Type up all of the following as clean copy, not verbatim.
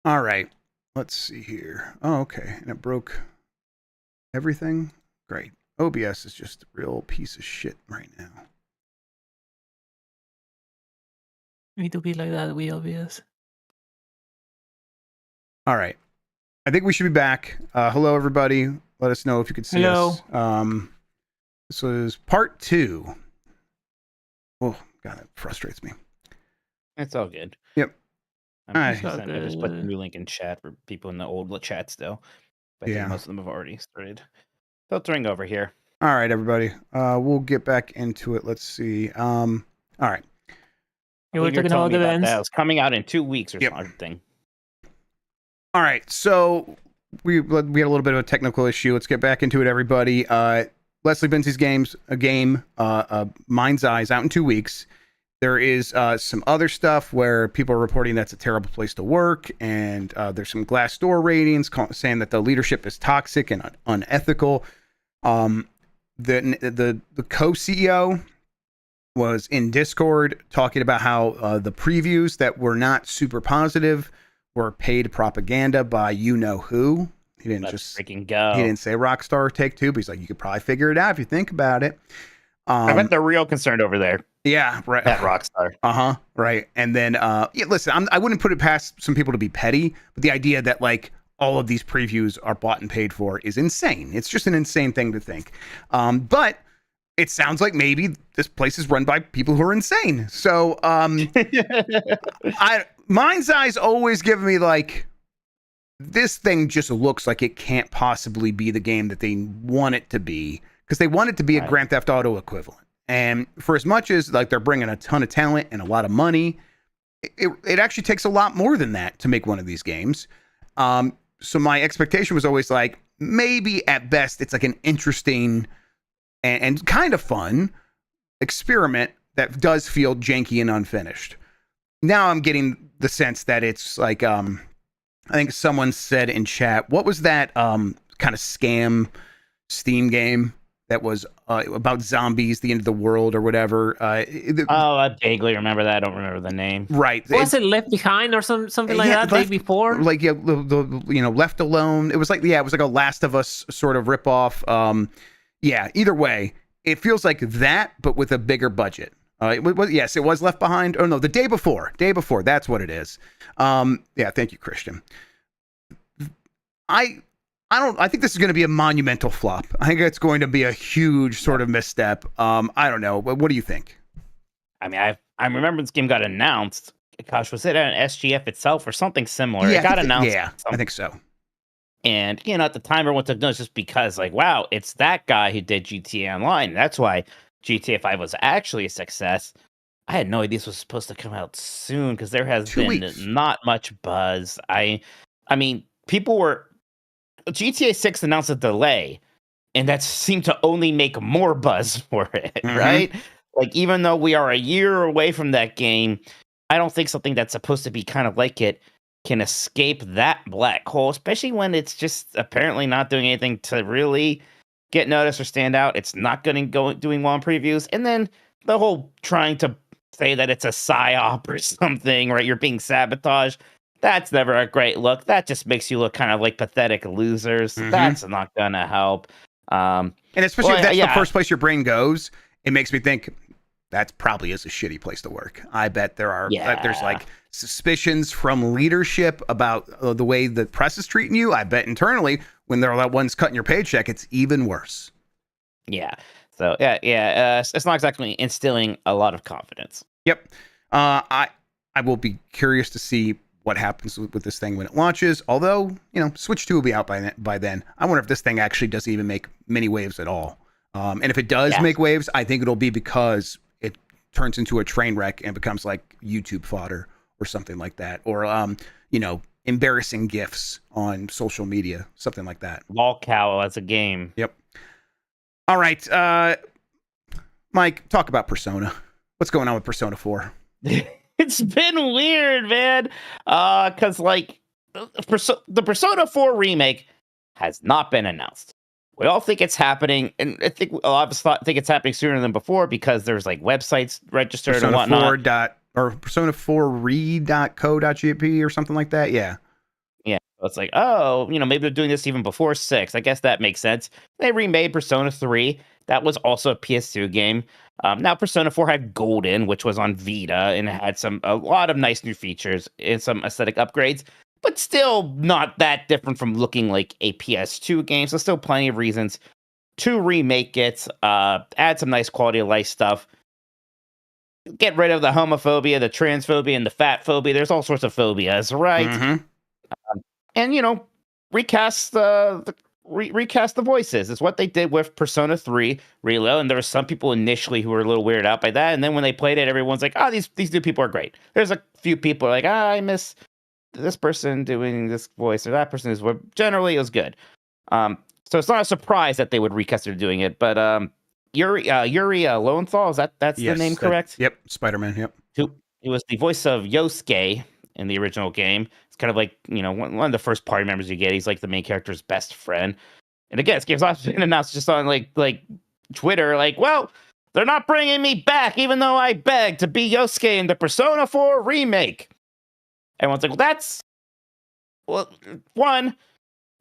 All right. Let's see here. Oh, okay. And it broke everything. Great. OBS is just a real piece of shit right now. Need to be like that with OBS. All right. I think we should be back. Hello, everybody. Let us know if you could see us. This was part 2. Oh, God, that frustrates me. It's all good. Yep. I just put the new link in chat for people in the old chat still. But I think most of them have already started filtering over here. All right, everybody. We'll get back into it. Let's see. All right. You were talking about the events. That was coming out in 2 weeks or something. All right. So we had a little bit of a technical issue. Let's get back into it, everybody. Leslie Benzi's game, Mind's Eye, is out in 2 weeks. There is some other stuff where people are reporting that's a terrible place to work, and there's some Glassdoor ratings saying that the leadership is toxic and unethical. The co-CEO was in Discord talking about how the previews that were not super positive were paid propaganda by you-know-who. He didn't freaking go. He didn't say Rockstar Take-Two, but he's like, you could probably figure it out if you think about it. I bet they're real concerned over there. Yeah, right. At Rockstar. Right. And then, listen, I wouldn't put it past some people to be petty, but the idea that like all of these previews are bought and paid for is insane. It's just an insane thing to think. But it sounds like maybe this place is run by people who are insane. So, Mind's Eye's always given me like, this thing just looks like it can't possibly be the game that they want it to be, because they want it to be a Grand Theft Auto equivalent. And for as much as like they're bringing a ton of talent and a lot of money, it actually takes a lot more than that to make one of these games. So my expectation was always like, maybe at best it's like an interesting and kind of fun experiment that does feel janky and unfinished. Now I'm getting the sense that it's like, I think someone said in chat, what was that kind of scam Steam game that was about zombies, the end of the world or whatever? I vaguely remember that. I don't remember the name. Right. Was it Left Behind or something like that? Day before? Like, Left Alone. It was like a Last of Us sort of ripoff. Either way, it feels like that, but with a bigger budget. Yes, it was Left Behind. Oh no, the day before. That's what it is. Thank you, Christian. I think this is going to be a monumental flop. I think it's going to be a huge sort of misstep. I don't know. What do you think? I mean, I remember this game got announced. Gosh, was it an SGF itself or something similar? Yeah, it got announced. Yeah, I think so. And, at the time, everyone took notice just because, like, wow, it's that guy who did GTA Online. That's why GTA 5 was actually a success. I had no idea this was supposed to come out soon because there has been not much buzz. I mean, people were... GTA 6 announced a delay, and that seemed to only make more buzz for it, right? Like, even though we are a year away from that game, I don't think something that's supposed to be kind of like it can escape that black hole, especially when it's just apparently not doing anything to really get noticed or stand out. It's not going to go doing well in previews. And then the whole trying to say that it's a psyop or something, right? You're being sabotaged. That's never a great look. That just makes you look kind of like pathetic losers. That's not going to help. And especially if that's the first place your brain goes, it makes me think that probably is a shitty place to work. I bet there's like suspicions from leadership about the way the press is treating you. I bet internally, when they're the ones cutting your paycheck, it's even worse. Yeah. So it's not exactly instilling a lot of confidence. Yep. I will be curious to see what happens with this thing when it launches. Although, Switch 2 will be out by then. I wonder if this thing actually doesn't even make many waves at all. And if it does make waves, I think it'll be because it turns into a train wreck and becomes like YouTube fodder or something like that. Or, embarrassing GIFs on social media, something like that. Lol cow as a game. Yep. All right. Mike, talk about Persona. What's going on with Persona 4? It's been weird, man. Because like the Persona 4 remake has not been announced. We all think it's happening, and I think a lot of us think it's happening sooner than before because there's like websites registered Persona and whatnot. Persona 4re.co.jp or something like that. Yeah. So it's like, oh, maybe they're doing this even before 6. I guess that makes sense. They remade Persona 3. That was also a PS2 game. Now Persona 4 had Golden, which was on Vita, and it had a lot of nice new features and some aesthetic upgrades, but still not that different from looking like a PS2 game. So still plenty of reasons to remake it, add some nice quality of life stuff, get rid of the homophobia, the transphobia, and the fat phobia. There's all sorts of phobias, right? Mm-hmm. And recast recast the voices. It's what they did with Persona 3 Reload, and there were some people initially who were a little weirded out by that, and then when they played it, everyone's like, oh, these new people are great. There's a few people like, I miss this person doing this voice, or that person is what. Generally, it was good. So it's not a surprise that they would recast it doing it, but Yuri Lowenthal, that's the name, correct? Yep, Spider-Man, yep. He was the voice of Yosuke in the original game. It's kind of like, one of the first party members you get. He's like the main character's best friend. And again, this game's also been announced just on like Twitter, like, well, they're not bringing me back, even though I begged to be Yosuke in the Persona 4 remake. Everyone's like, well, one,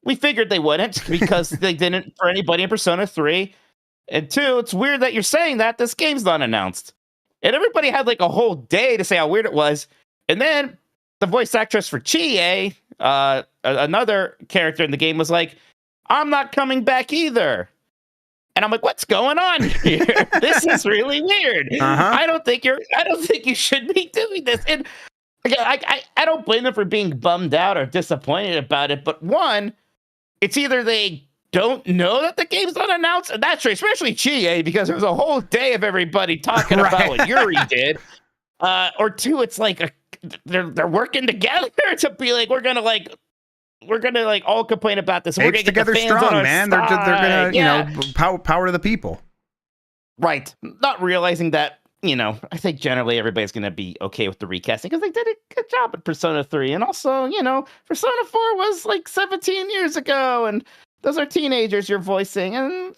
we figured they wouldn't because they didn't for anybody in Persona 3. And two, it's weird that you're saying that. This game's not announced. And everybody had like a whole day to say how weird it was. And then the voice actress for Chie, another character in the game, was like, I'm not coming back either. And I'm like, what's going on here? This is really weird. I don't think you should be doing this. And again, I don't blame them for being bummed out or disappointed about it. But one, it's either they don't know that the game's not announced, and that's true, especially Chie, because there was a whole day of everybody talking about what Yuri did. Or two, it's like they're working together to be like, we're gonna all complain about this. We're gonna get together the fans strong, on our man. side. They're gonna, power to the people. Right. Not realizing that, I think generally everybody's gonna be okay with the recasting because they did a good job at Persona 3, and also, Persona 4 was like 17 years ago, and those are teenagers you're voicing, and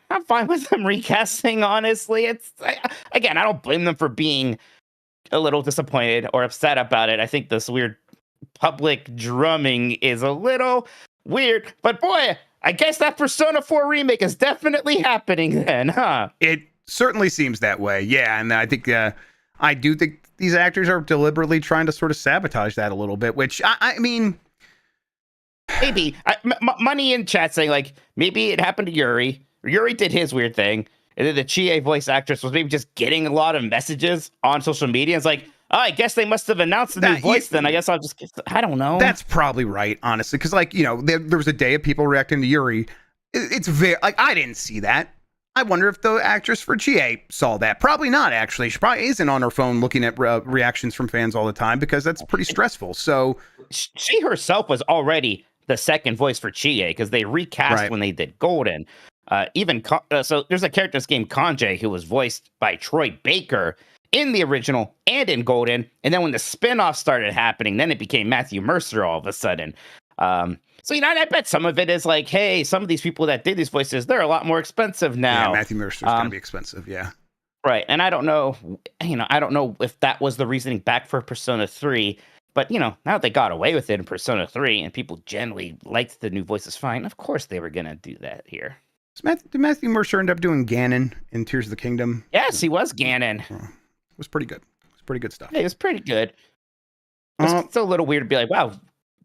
I'm fine with them recasting, honestly. I don't blame them for being a little disappointed or upset about it. I think this weird public drumming is a little weird, but boy, I guess that Persona 4 remake is definitely happening then, huh? It certainly seems that way, yeah, and I think I do think these actors are deliberately trying to sort of sabotage that a little bit, which, I mean... Maybe. Money in chat saying, like, maybe it happened to Yuri. Yuri did his weird thing. And then the Chie voice actress was maybe just getting a lot of messages on social media. It's like, oh, I guess they must have announced the new voice then. I guess I'll just... I don't know. That's probably right, honestly. Because, like, there was a day of people reacting to Yuri. It's very... Like, I didn't see that. I wonder if the actress for Chie saw that. Probably not, actually. She probably isn't on her phone looking at reactions from fans all the time because that's pretty stressful. So... She herself was already the second voice for Chie because they recast when they did Golden. So there's a character in this game, Kanji, who was voiced by Troy Baker in the original and in Golden. And then when the spinoff started happening, then it became Matthew Mercer all of a sudden. So, I bet some of it is like, hey, some of these people that did these voices, they're a lot more expensive now. Yeah, Matthew Mercer's going to be expensive, yeah. Right. And I don't know, I don't know if that was the reasoning back for Persona 3. But, now that they got away with it in Persona 3 and people generally liked the new voices fine, of course they were going to do that here. Did Matthew Mercer end up doing Ganon in Tears of the Kingdom? Yes, he was Ganon. It was pretty good. It was pretty good stuff. Yeah, it was pretty good. It's still a little weird to be like, wow,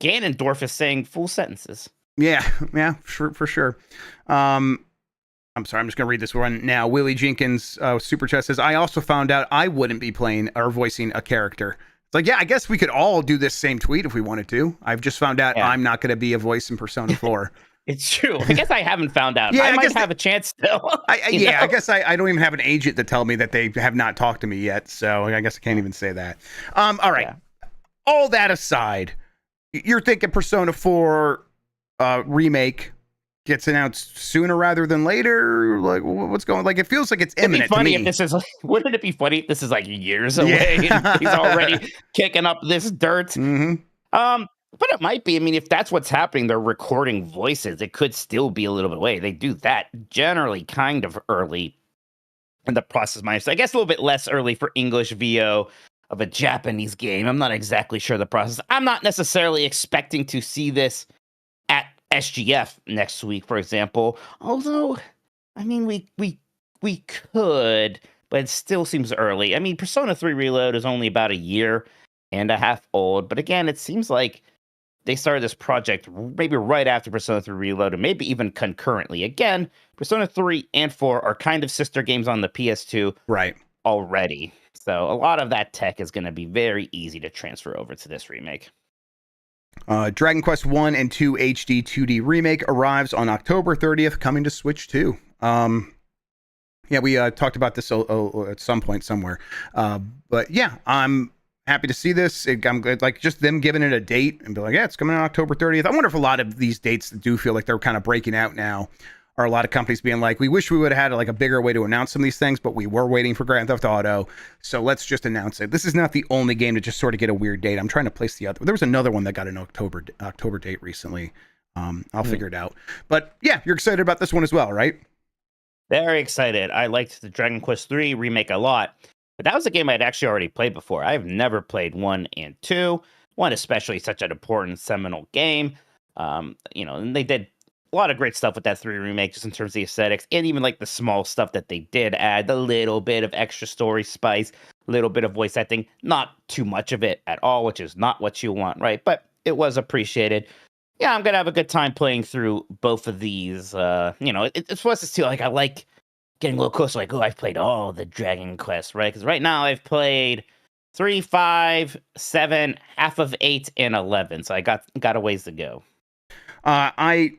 Ganondorf is saying full sentences. Yeah, for sure. I'm sorry, I'm just going to read this one now. Willie Jenkins, Super Chat says, I also found out I wouldn't be playing or voicing a character. It's like, yeah, I guess we could all do this same tweet if we wanted to. I've just found out I'm not going to be a voice in Persona 4. It's true. I guess I haven't found out. Yeah, I might have a chance still. I guess I don't even have an agent to tell me that they have not talked to me yet. So I guess I can't even say that. All right. Yeah. All that aside, you're thinking Persona 4 remake gets announced sooner rather than later? Like, what's going? Like, it feels like it's imminent. It'd be funny to me. if this is. Wouldn't it be funny if this is like years away? Yeah. And he's already kicking up this dirt. Mm-hmm. But it might be. I mean, if that's what's happening, they're recording voices. It could still be a little bit away. They do that generally kind of early in the process. Minus, I guess, a little bit less early for English VO. of a Japanese game. I'm not exactly sure the process. I'm not necessarily expecting to see this at SGF next week, for example. Although, I mean, we could, but it still seems early. I mean, Persona 3 Reload is only about a year and a half old, but again, it seems like they started this project maybe right after Persona 3 Reload, and maybe even concurrently. Again, Persona 3 and 4 are kind of sister games on the PS2 right already. So a lot of that tech is going to be very easy to transfer over to this remake. Dragon Quest 1 and 2 HD 2D remake arrives on October 30th, coming to Switch 2. Yeah, we talked about this at some point somewhere. But yeah, I'm happy to see this. I'm glad, like, just them giving it a date and be like, yeah, it's coming on October 30th. I wonder if a lot of these dates that do feel like they're kind of breaking out now are a lot of companies being like, we wish we would have had like a bigger way to announce some of these things, but we were waiting for Grand Theft Auto, so let's just announce it. This is not the only game to just sort of get a weird date. I'm trying to place the other. There was another one that got an October date recently. I'll figure it out. But yeah, you're excited about this one as well, right? Very excited. I liked the Dragon Quest 3 remake a lot, but that was a game I'd actually already played before. I've never played 1 and 2. 1 especially, such an important seminal game. And they did a lot of great stuff with that 3 remake, just in terms of the aesthetics, and even like the small stuff that they did add, a little bit of extra story spice, a little bit of voice acting, not too much of it at all, which is not what you want, right? But it was appreciated. Yeah, I'm gonna have a good time playing through both of these. It's supposed to feel like I like getting a little closer, like, oh, I've played all the Dragon Quest, right? Because right now I've played 3, 5, 7, half of 8, and 11, so I got a ways to go. I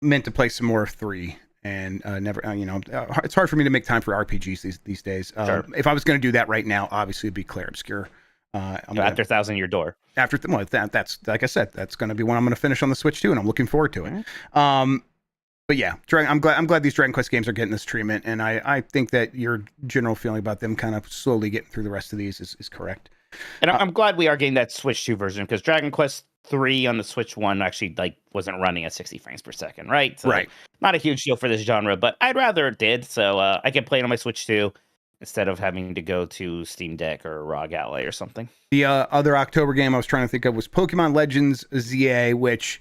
meant to play some more of 3 and never, it's hard for me to make time for RPGs these days. Sure. If I was going to do that right now, obviously it'd be Clair Obscur. After Thousand Year Door. That's like I said, that's going to be one I'm going to finish on the Switch too, and I'm looking forward to it. But yeah, I'm glad these Dragon Quest games are getting this treatment, and I think that your general feeling about them kind of slowly getting through the rest of these is correct. And I'm glad we are getting that Switch 2 version, because Dragon Quest 3 on the Switch 1 actually wasn't running at 60 frames per second, right? So, right. Not a huge deal for this genre, but I'd rather it did, so I can play it on my Switch 2 instead of having to go to Steam Deck or ROG Ally or something. The other October game I was trying to think of was Pokemon Legends ZA, which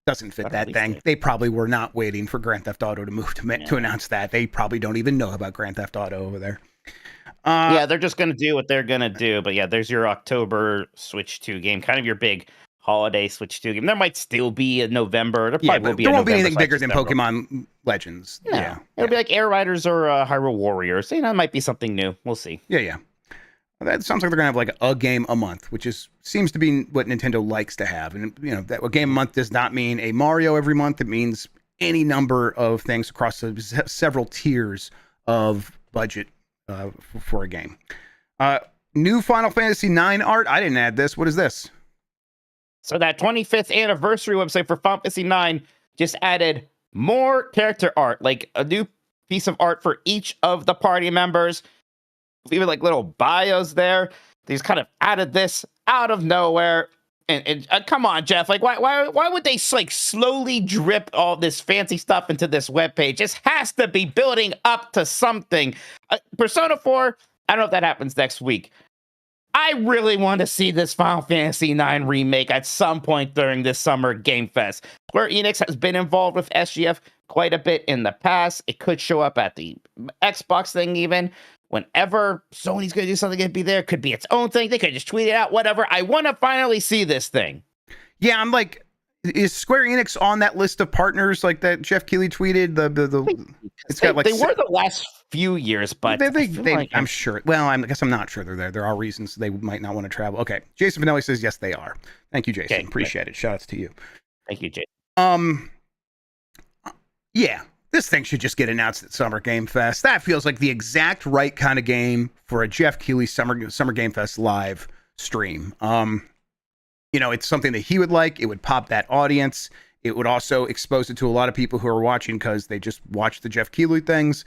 doesn't fit that thing. They probably were not waiting for Grand Theft Auto to move to announce that. They probably don't even know about Grand Theft Auto over there. They're just going to do what they're going to do. But yeah, there's your October Switch 2 game, kind of your big holiday Switch 2 game. There might still be a November. There won't be anything bigger than Pokemon Legends. No. Yeah. It'll be like Air Riders or Hyrule Warriors. It might be something new. We'll see. Yeah. That sounds like they're going to have like a game a month, which seems to be what Nintendo likes to have. And, that a game a month does not mean a Mario every month. It means any number of things across several tiers of budget for a game. New Final Fantasy IX art. I didn't add this. What is this? So that 25th anniversary website for Final Fantasy IX just added more character art, like a new piece of art for each of the party members. Even like little bios there. They just kind of added this out of nowhere. And come on, Jeff. Like, why would they like slowly drip all this fancy stuff into this webpage? This has to be building up to something. Persona 4, I don't know if that happens next week. I really want to see this Final Fantasy IX remake at some point during this summer Game Fest. Square Enix has been involved with SGF quite a bit in the past. It could show up at the Xbox thing even. Whenever Sony's going to do something, it'd be there. Could be its own thing. They could just tweet it out, whatever. I want to finally see this thing. Yeah, I'm like, is Square Enix on that list of partners like that Jeff Keighley tweeted? It's got like they were the last few years, but I'm sure. Well, I guess I'm not sure they're there. There are reasons they might not want to travel. Okay, Jason Finelli says yes, they are. Thank you, Jason. Okay, appreciate it. Shoutouts to you. Thank you, Jason. Yeah. This thing should just get announced at Summer Game Fest. That feels like the exact right kind of game for a Jeff Keighley Summer Game Fest live stream. It's something that he would like. It would pop that audience. It would also expose it to a lot of people who are watching because they just watch the Jeff Keighley things.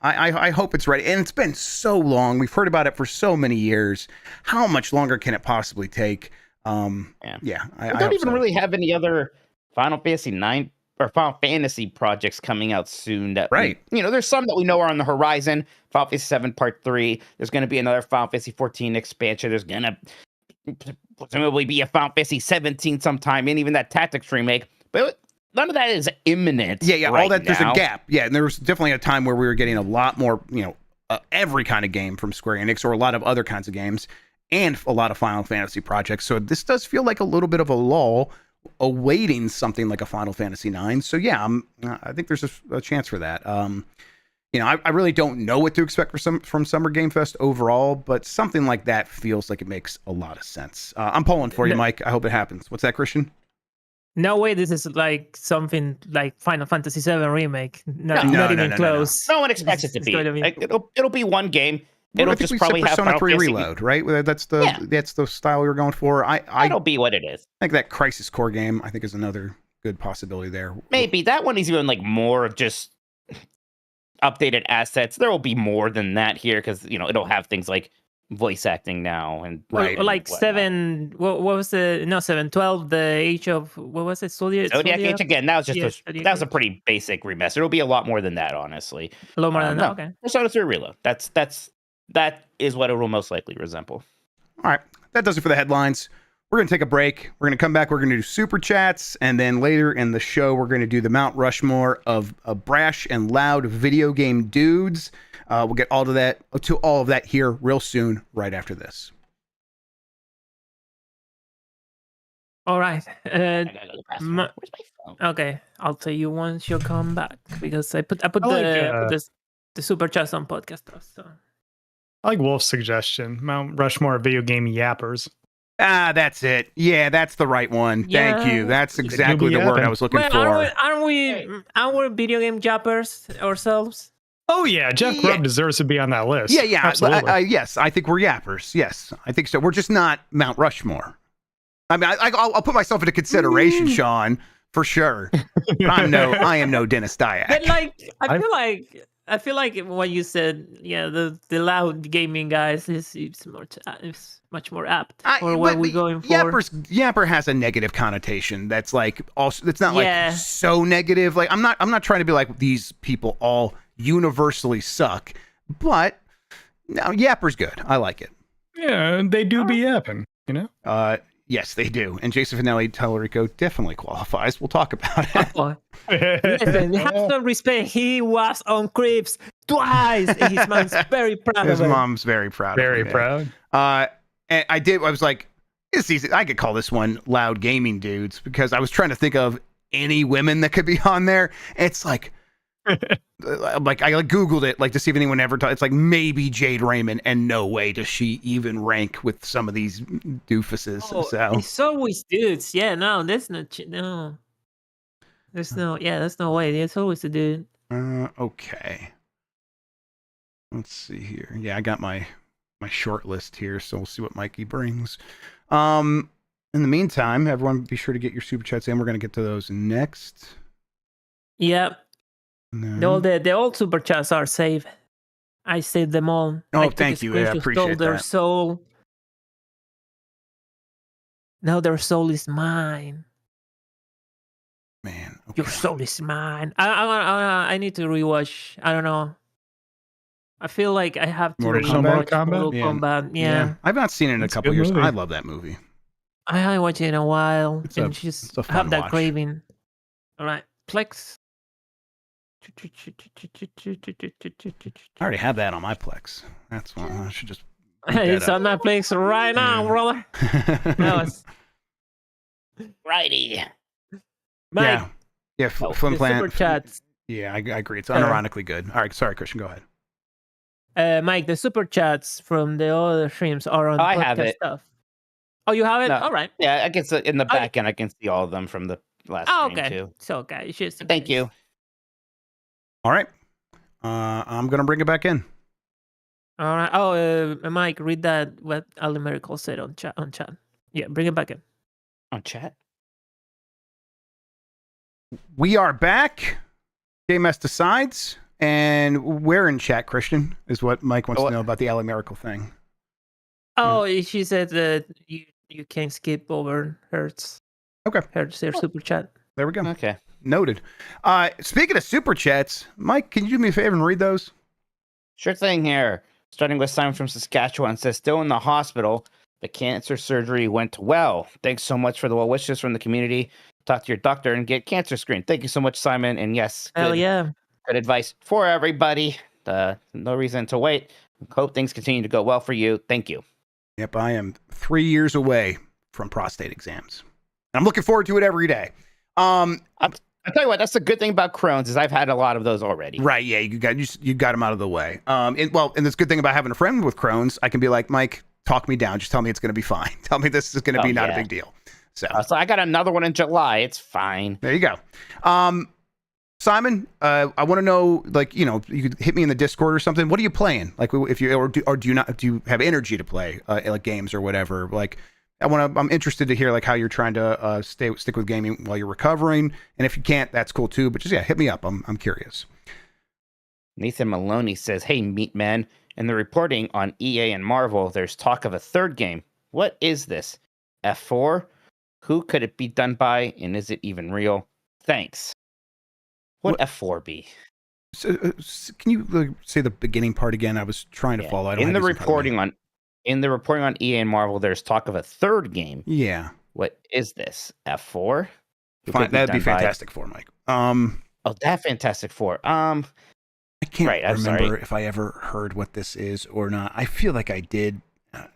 I hope it's ready. And it's been so long. We've heard about it for so many years. How much longer can it possibly take? We don't even really have any other Final Fantasy IX or Final Fantasy projects coming out soon. That right. There's some that we know are on the horizon. Final Fantasy 7 Part 3. There's going to be another Final Fantasy 14 expansion. There's going to presumably be a Final Fantasy 17 sometime, and even that Tactics remake. But none of that is imminent. Yeah. Right all that now. There's a gap. Yeah, and there was definitely a time where we were getting a lot more, every kind of game from Square Enix, or a lot of other kinds of games, and a lot of Final Fantasy projects. So this does feel like a little bit of a lull, awaiting something like a Final Fantasy 9. So yeah, I think there's a chance for that. I really don't know what to expect from Summer Game Fest overall, but something like that feels like it makes a lot of sense. I'm pulling for you, Mike. I hope it happens. What's that, Christian? No way, this is like something like Final Fantasy 7 remake. Not even close. No one expects it to be. It'll be one game. It'll just probably have Persona 3 Reload, right? That's the style we were going for. It'll be what it is. I think that Crisis Core game, I think, is another good possibility there. Maybe that one is even like more of just updated assets. There will be more than that here because it'll have things like voice acting now and like 7. What was the 712? The Age of what was it? Zodiac Age again. That was just that was a pretty basic remaster. It'll be a lot more than that, honestly. A lot more than that. Okay. Persona 3 Reload. That is what it will most likely resemble. All right, that does it for the headlines. We're going to take a break. We're going to come back. We're going to do super chats. And then later in the show, we're going to do the Mount Rushmore of brash and loud video game dudes. We'll get all of that here real soon, right after this. All right. Where's my phone? Okay, I'll tell you once you come back because I put the super chats on podcast stuff. So I like Wolf's suggestion. Mount Rushmore video game yappers. That's it. Yeah, that's the right one. Yeah. Thank you. That's exactly the word I was looking for. Aren't we video game jappers ourselves? Oh yeah, Jeff Grubb deserves to be on that list. Yeah. Absolutely. Yes, I think we're yappers. Yes, I think so. We're just not Mount Rushmore. I mean, I'll put myself into consideration, Sean, for sure. But I am no Dennis Dyack. But I feel like when you said, the loud gaming guys is much more apt for what we're going for. Yapper has a negative connotation. That's like also. It's not like so negative. Like I'm not trying to be like these people all universally suck. But no, Yapper's good. I like it. Yeah, they do be yapping. Yes, they do. And Jason Finelli Tellerico definitely qualifies. We'll talk about it. Listen, have some respect. He was on Cribs twice. And his mom's very proud of him. His mom's very proud of him. Very proud. And I was like, it's easy. I could call this one Loud Gaming Dudes because I was trying to think of any women that could be on there. It's like, I Googled it to see if anyone ever it's like maybe Jade Raymond, and no way does she even rank with some of these doofuses. So it's always dudes. Yeah, no, that's not no. There's no way. It's always a dude. Okay. Let's see here. Yeah, I got my short list here, so we'll see what Mikey brings. In the meantime, everyone be sure to get your super chats in. We're gonna get to those next. Yep. No, the old super chats are saved. I saved them all. Oh, thank you. I appreciate their that. Soul. Now their soul is mine. Man, okay. Your soul is mine. I need to rewatch. I don't know. I feel like I have to Mortal Kombat. Yeah. I've not seen it in a couple years. I love that movie. I haven't watched it in a while. It's just a fun have that watch. craving. All right. Plex. I already have that on my Plex. That's why I should just. It's on my Plex right now, brother. No, it's righty. Mike. Yeah. Flim Plan. Super chats. Yeah, I agree. It's unironically good. All right, sorry, Christian. Go ahead. Mike, the super chats from the other streams are on podcast have it. Stuff. Oh, you have it? No. All right. Yeah, I guess in the back end, I can see all of them from the last stream too. So, okay. Thank you. All right. I'm going to bring it back in. All right. Oh, Mike, read that what Ali Miracle said on chat. Yeah, bring it back in. On chat? We are back. Game Master decides. And we're in chat, Christian, is what Mike wants to know about the Ali Miracle thing. Oh, she said that you can skip over Hertz. Okay. Hertz, their super chat. There we go. Okay. Noted. Speaking of super chats, Mike, can you do me a favor and read those? Sure thing here. Starting with Simon from Saskatchewan says, still in the hospital. The cancer surgery went well. Thanks so much for the well wishes from the community. Talk to your doctor and get cancer screened. Thank you so much, Simon. And yes, Hell yeah. good advice for everybody. No reason to wait. Hope things continue to go well for you. Thank you. Yep, I am 3 years away from prostate exams. I'm looking forward to it every day. I'll tell you what, that's the good thing about Crohn's is I've had a lot of those already. Right, yeah, you got them out of the way. And this good thing about having a friend with Crohn's, I can be like, Mike, talk me down. Just tell me it's going to be fine. Tell me this is going to be not a big deal. So I got another one in July. It's fine. There you go. Simon, I want to know, you could hit me in the Discord or something. What are you playing? Like, if you do you have energy to play like games or whatever? Like, I'm interested to hear like how you're trying to stick with gaming while you're recovering. And if you can't, that's cool too. But just hit me up. I'm curious. Nathan Maloney says, "Hey, Meat Man, in the reporting on EA and Marvel, there's talk of a third game. What is this? F4? Who could it be done by? And is it even real? Thanks." What F4 be? So, can you say the beginning part again? I was trying to follow. In the reporting on EA and Marvel, there's talk of a third game. Yeah. What is this? F4? Fine, that'd be Fantastic Four, Mike. That Fantastic Four. I can't remember if I ever heard what this is or not. I feel like I did,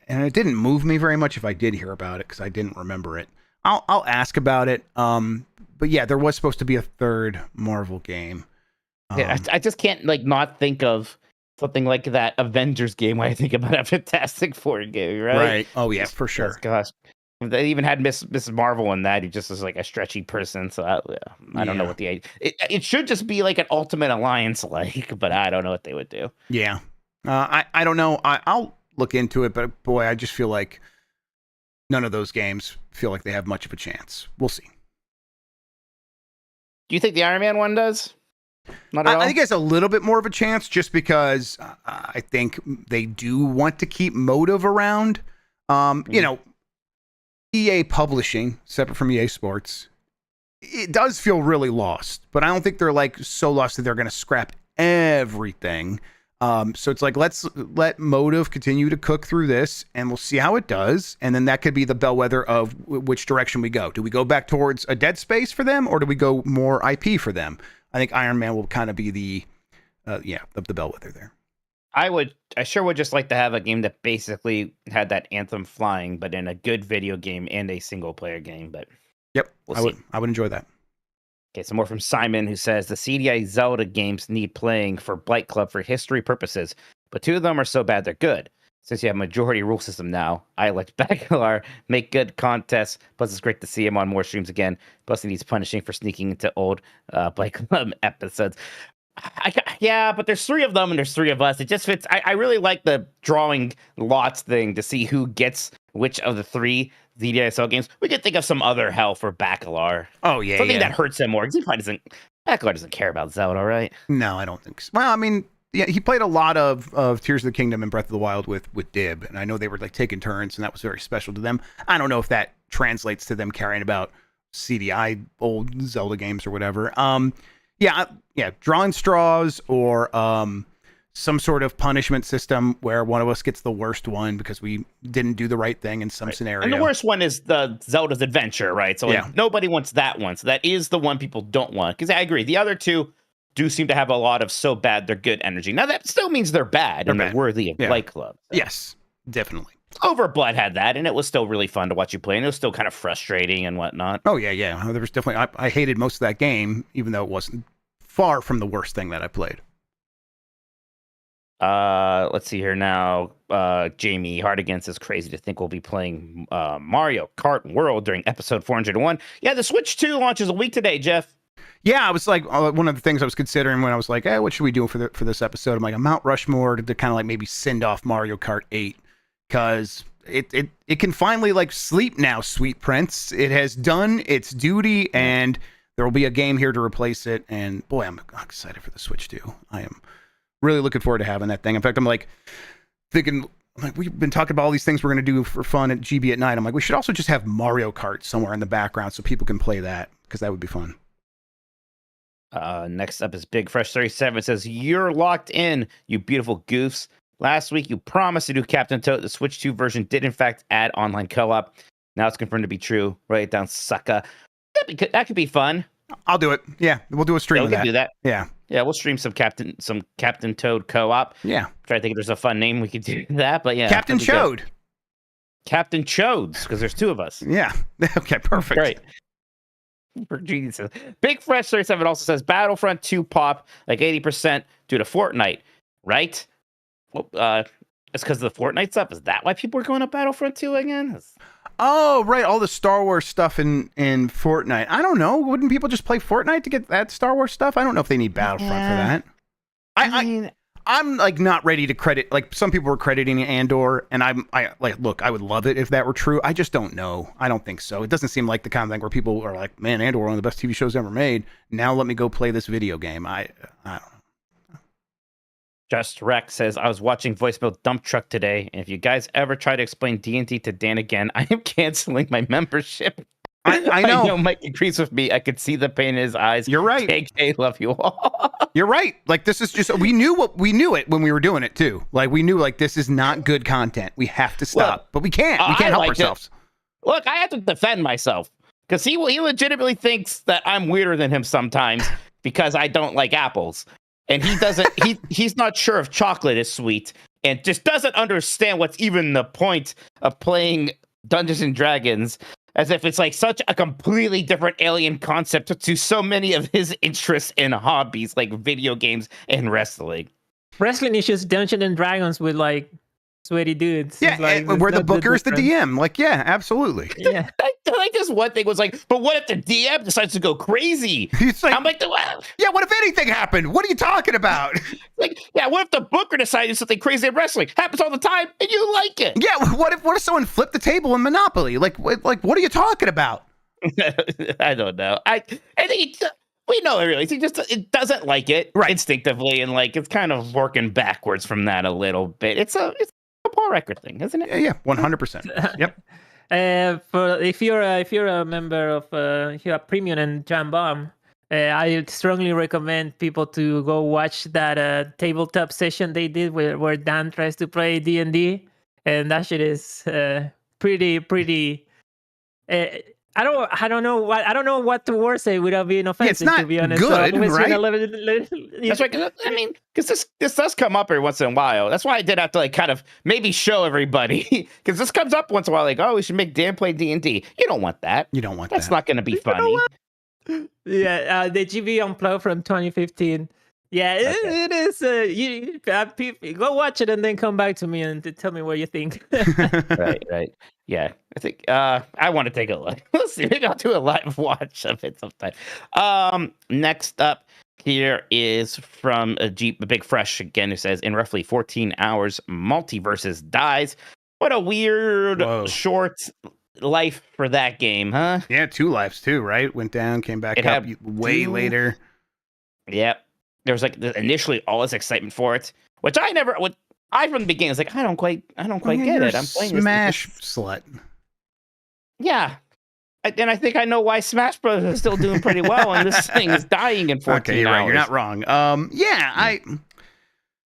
and it didn't move me very much if I did hear about it because I didn't remember it. I'll ask about it. But yeah, there was supposed to be a third Marvel game. I just can't not think of something like that Avengers game when I think about a Fantastic Four game, right? Right. Oh yeah, for sure. Gosh, they even had Mrs. Marvel in that. Who just was like a stretchy person. So I don't know what it should just be like an Ultimate Alliance but I don't know what they would do. Yeah. I don't know. I'll look into it, but boy, I just feel like none of those games feel like they have much of a chance. We'll see. Do you think the Iron Man one does? Not at all? I think it has a little bit more of a chance just because I think they do want to keep motive around. EA Publishing, separate from EA Sports, it does feel really lost, but I don't think they're so lost that they're going to scrap everything. So it's let's let motive continue to cook through this and we'll see how it does. And then that could be the bellwether of which direction we go. Do we go back towards a Dead Space for them or do we go more IP for them? I think Iron Man will kind of be the bellwether there. I sure would just like to have a game that basically had that Anthem flying, but in a good video game and a single player game. But yep, I would enjoy that. Okay, some more from Simon, who says the CDI Zelda games need playing for Blight Club for history purposes, but 2 of them are so bad they're good. Since you have majority rule system now, I elect Bacalar, make good contests, plus it's great to see him on more streams again, plus he needs punishing for sneaking into old Blight Club episodes. But there's 3 of them and there's 3 of us. It just fits. I really like the drawing lots thing to see who gets which of the 3 ZDSL games. We could think of some other hell for Bacalar. Oh, yeah. Something that hurts him more. Because he probably doesn't. Bacalar doesn't care about Zelda, right? No, I don't think so. Well, I mean, yeah, he played a lot of Tears of the Kingdom and Breath of the Wild with Dib. And I know they were taking turns and that was very special to them. I don't know if that translates to them caring about CDI old Zelda games or whatever. Drawing straws or some sort of punishment system where one of us gets the worst one because we didn't do the right thing in some scenario. And the worst one is the Zelda's Adventure, right? So nobody wants that one. So that is the one people don't want. Because I agree, the other 2 do seem to have a lot of so bad they're good energy. Now that still means they're bad and they're worthy of Blight Club. So. Yes, definitely. Overblood had that, and it was still really fun to watch you play, and it was still kind of frustrating and whatnot. Oh yeah. There was definitely I hated most of that game, even though it wasn't far from the worst thing that I played. Let's see here now. Jamie Hardigan says, crazy to think we'll be playing Mario Kart World during episode 401. Yeah, the Switch 2 launches a week today, Jeff. Yeah, I was one of the things I was considering when I was like, what should we do for this episode? I'm like, a Mount Rushmore to kind of maybe send off Mario Kart 8 because it can finally sleep now, sweet prince. It has done its duty and there will be a game here to replace it. And boy, I'm excited for the Switch 2. I am really looking forward to having that thing. In fact, I'm thinking, we've been talking about all these things we're going to do for fun at GB at night. I'm like, we should also just have Mario Kart somewhere in the background so people can play that because that would be fun. Next up is Big Fresh 37. Says, "You're locked in, you beautiful goofs. Last week you promised to do Captain Toad. The Switch 2 version did in fact add online co-op. Now it's confirmed to be true. Write it down, sucker." That could be fun. I'll do it. Yeah, we'll do a stream of we that. can do that. Yeah. Yeah, we'll stream some Captain Toad co-op. Yeah. Try to think if there's a fun name we could do that, but yeah. Captain Chode. Captain Chodes, because there's 2 of us. Yeah. Okay, perfect. Great. Jesus. Big Fresh 37 also says Battlefront 2 pop like 80% due to Fortnite, right? Well, it's because of the Fortnite stuff. Is that why people are going up Battlefront 2 again? Oh, right. All the Star Wars stuff in Fortnite. I don't know. Wouldn't people just play Fortnite to get that Star Wars stuff? I don't know if they need Battlefront for that. I mean, I'm like not ready to credit, like some people were crediting Andor, and I look, I would love it if that were true. I just don't know. I don't think so. It doesn't seem like the kind of thing where people are like, man, Andor, one of the best TV shows ever made. Now let me go play this video game. I don't know. Just Rex says, "I was watching Voicemail Dump Truck today, and if you guys ever try to explain D&D to Dan again, I am canceling my membership." I know. I know Mike agrees with me. I could see the pain in his eyes. You're right. KK, love you all. You're right. Like, this is just, we knew it when we were doing it too. Like, we knew like this is not good content. We have to stop, Look, but we can't. We can't help ourselves. Look, I have to defend myself because he legitimately thinks that I'm weirder than him sometimes because I don't like apples. And he doesn't, he's not sure if chocolate is sweet and just doesn't understand what's even the point of playing Dungeons and Dragons, as if it's like such a completely different alien concept to so many of his interests and hobbies, like video games and wrestling. Wrestling is just Dungeons and Dragons with like sweaty dudes. Yeah, like, where the booker is the difference. DM. Like, yeah, absolutely. Yeah. Like this one thing was like, but what if the DM decides to go crazy? He's like, I'm like, yeah, what if anything happened? What are you talking about? like, yeah, what if the booker decided something crazy in wrestling? Happens all the time, and you like it. Yeah, what if someone flipped the table in Monopoly? Like what are you talking about? I don't know. I think we know it really. It doesn't like it instinctively, and like it's kind of working backwards from that a little bit. It's a Paul record thing, isn't it? Yeah, 100%. Yep. If you're a member of if you're a premium and Jam Bomb, I strongly recommend people to go watch that tabletop session they did where Dan tries to play D&D, and that shit is pretty. I don't know what to word say without being offensive. It's not to be honest, good, right? That's right. I mean, because this does come up every once in a while. That's why I did have to like kind of maybe show everybody, because this comes up once in a while. Like, oh, we should make Dan play D&D. You don't want that. You don't want That's that. not going to be funny. Yeah, the GB Unplugged from 2015. Yeah, it is. People, go watch it and then come back to me and tell me what you think. Right. Yeah, I think I want to take a look. Let's see. Maybe I'll do a live watch of it sometime. Next up here is from a Big Fresh again, who says, in roughly 14 hours, Multiverses dies. What a weird short life for that game, huh? Yeah, 2 lives too, right? Went down, came back up way later. Yep. There was like initially all this excitement for it, which I from the beginning was like, I don't quite get it. I'm playing Smash slut. Yeah. And I think I know why Smash Bros. Is still doing pretty well, and this thing is dying in 14 okay, hours. Right. You're not wrong.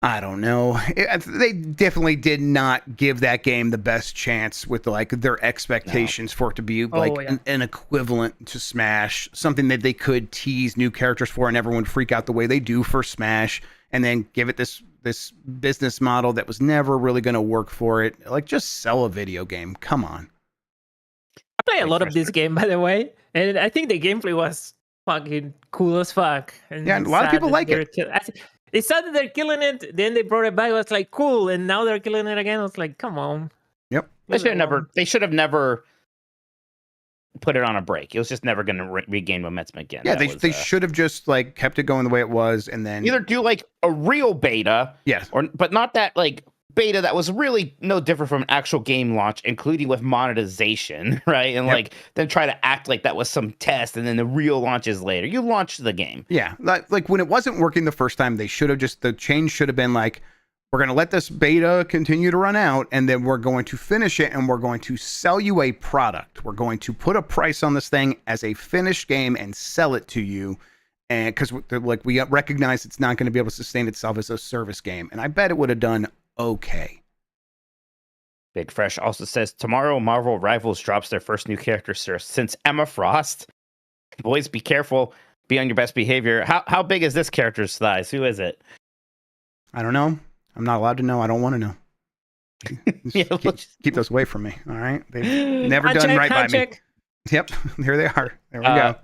I don't know. They definitely did not give that game the best chance with like their expectations for it to be like an equivalent to Smash, something that they could tease new characters for and everyone freak out the way they do for Smash, and then give it this business model that was never really going to work for it. Like, just sell a video game. Come on. I play a lot of this game, by the way, and I think the gameplay was fucking cool as fuck. And yeah, a lot of people like it. They said that they're killing it, then they brought it back. I was like, cool, and now they're killing it again. I was like, come on. Yep. They should have never put it on a break. It was just never going to regain momentum again. Yeah, they should have just like kept it going the way it was, and then either do like a real beta, yes, but not that like beta that was really no different from an actual game launch, including with monetization, right? And like then try to act like that was some test, and then the real launch is later. You launch the game. Yeah, like when it wasn't working the first time, they should have the change should have been like, we're going to let this beta continue to run out, and then we're going to finish it, and we're going to sell you a product. We're going to put a price on this thing as a finished game and sell it to you. and because like we recognize it's not going to be able to sustain itself as a service game, and I bet it would have done okay. Big Fresh also says tomorrow Marvel Rivals drops their first new character since Emma Frost. Boys, be careful. Be on your best behavior. How big is this character's size? Who is it? I don't know. I'm not allowed to know. I don't want to know. Yeah, keep those away from me. All right. They've never done right by me. Yep. Here they are. There we go.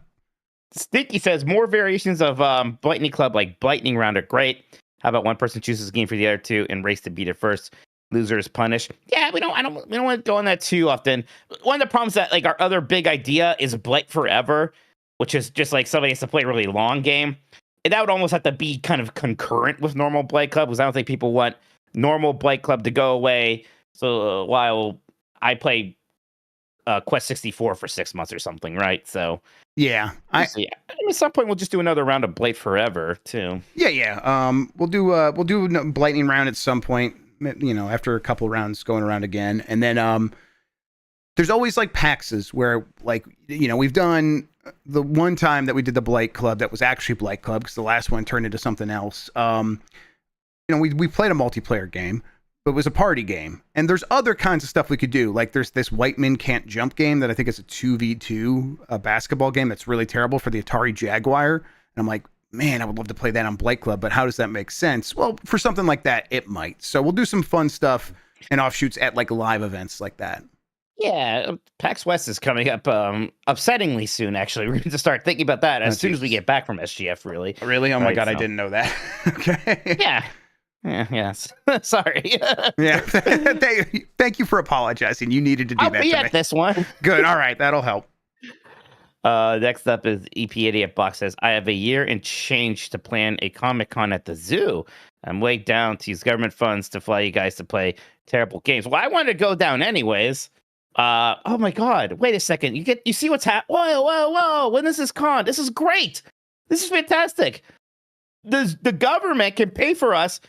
Stinky says more variations of Blightning Club like Blightning Round are great. How about one person chooses a game for the other two and race to beat it first? Loser is punished. Yeah, we don't want to go on that too often. One of the problems that like our other big idea is Blight Forever, which is just like somebody has to play a really long game. And that would almost have to be kind of concurrent with normal Blight Club, because I don't think people want normal Blight Club to go away. So while I play Quest 64 for 6 months or something, right? So yeah, at some point we'll just do another round of Blight Forever too. Yeah. We'll do a Blightning round at some point. You know, after a couple rounds going around again, and then there's always like PAXs where like we've done the one time that we did the Blight Club that was actually Blight Club because the last one turned into something else. We played a multiplayer game, but it was a party game, and there's other kinds of stuff we could do. Like there's this White Men Can't Jump game that I think is a 2v2 basketball game that's really terrible for the Atari Jaguar, and I'm like, man, I would love to play that on Blight Club, but how does that make sense? Well, for something like that, it might. So we'll do some fun stuff and offshoots at like live events like that. Yeah, PAX West is coming up upsettingly soon, actually. We're going to start thinking about that as soon as we get back from SGF, really. Really? Oh my God, I didn't know that. Okay. Yeah. Yes. Sorry. Yeah. Thank you for apologizing. You needed to do I'll that be to at me. this one. Good. All right. That'll help. Next up is EP Idiot Box says, I have a year and change to plan a Comic-Con at the zoo. I'm way down to use government funds to fly you guys to play terrible games. Well, I wanted to go down anyways. Oh my God, wait a second. You see what's happening? Whoa. When is this con? This is great. This is fantastic. The government can pay for us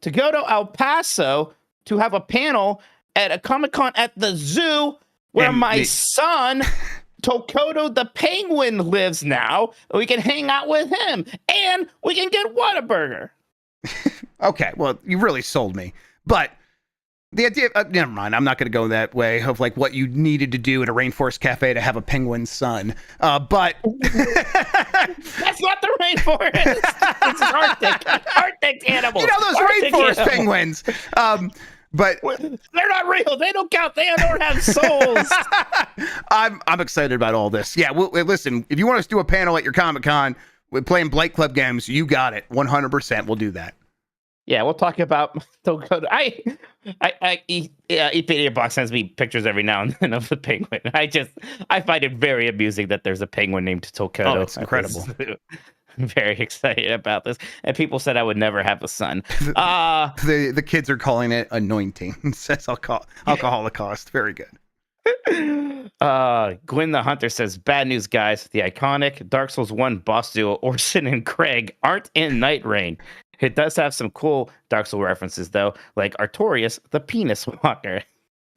to go to El Paso to have a panel at a Comic-Con at the zoo where my son... Tokoto the penguin lives now. We can hang out with him, and we can get Whataburger. Okay, well, you really sold me. But the idea, never mind. I'm not going to go that way of like what you needed to do at a rainforest cafe to have a penguin son. But that's not the rainforest. It's Arctic animals. You know those Arctic rainforest penguins. But they're not real. They don't count. They don't have souls. I'm excited about all this. Yeah, listen, if you want us to do a panel at your Comic-Con with playing Blight Club games, you got it. 100%. We'll do that. Yeah, we'll talk about Tokoto. Idiot Box sends me pictures every now and then of the penguin. I find it very amusing that there's a penguin named Tokoto. Oh, it's incredible. I'm very excited about this. And people said I would never have a son. The kids are calling it anointing. It says Holocaust. Very good. Gwyn the Hunter says, bad news, guys. The iconic Dark Souls 1 boss duo, Orson and Craig, aren't in Night Rain. It does have some cool Dark Souls references, though, like Artorias, the penis walker.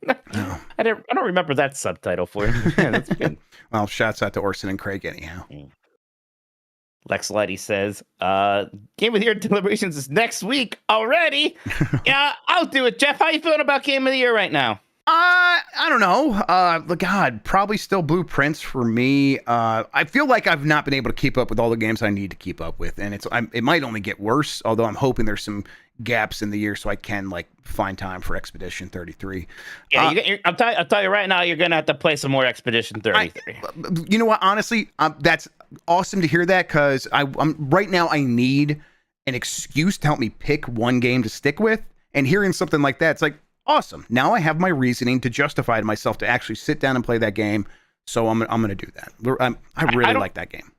Oh. I don't remember that subtitle for him. Yeah, that's good. Well, shouts out to Orson and Craig anyhow. Lex Lighty says, Game of the Year deliberations is next week already. Yeah, I'll do it. Jeff, how you feeling about Game of the Year right now? I don't know. God, probably still Blueprints for me. I feel like I've not been able to keep up with all the games I need to keep up with, and it might only get worse. Although I'm hoping there's some gaps in the year so I can like find time for Expedition 33. Yeah, I'll tell you right now, you're gonna have to play some more Expedition 33. You know what? Honestly, that's awesome to hear that because I'm right now. I need an excuse to help me pick one game to stick with, and hearing something like that, it's like. Awesome. Now I have my reasoning to justify to myself to actually sit down and play that game. So I'm going to do that. I really like that game.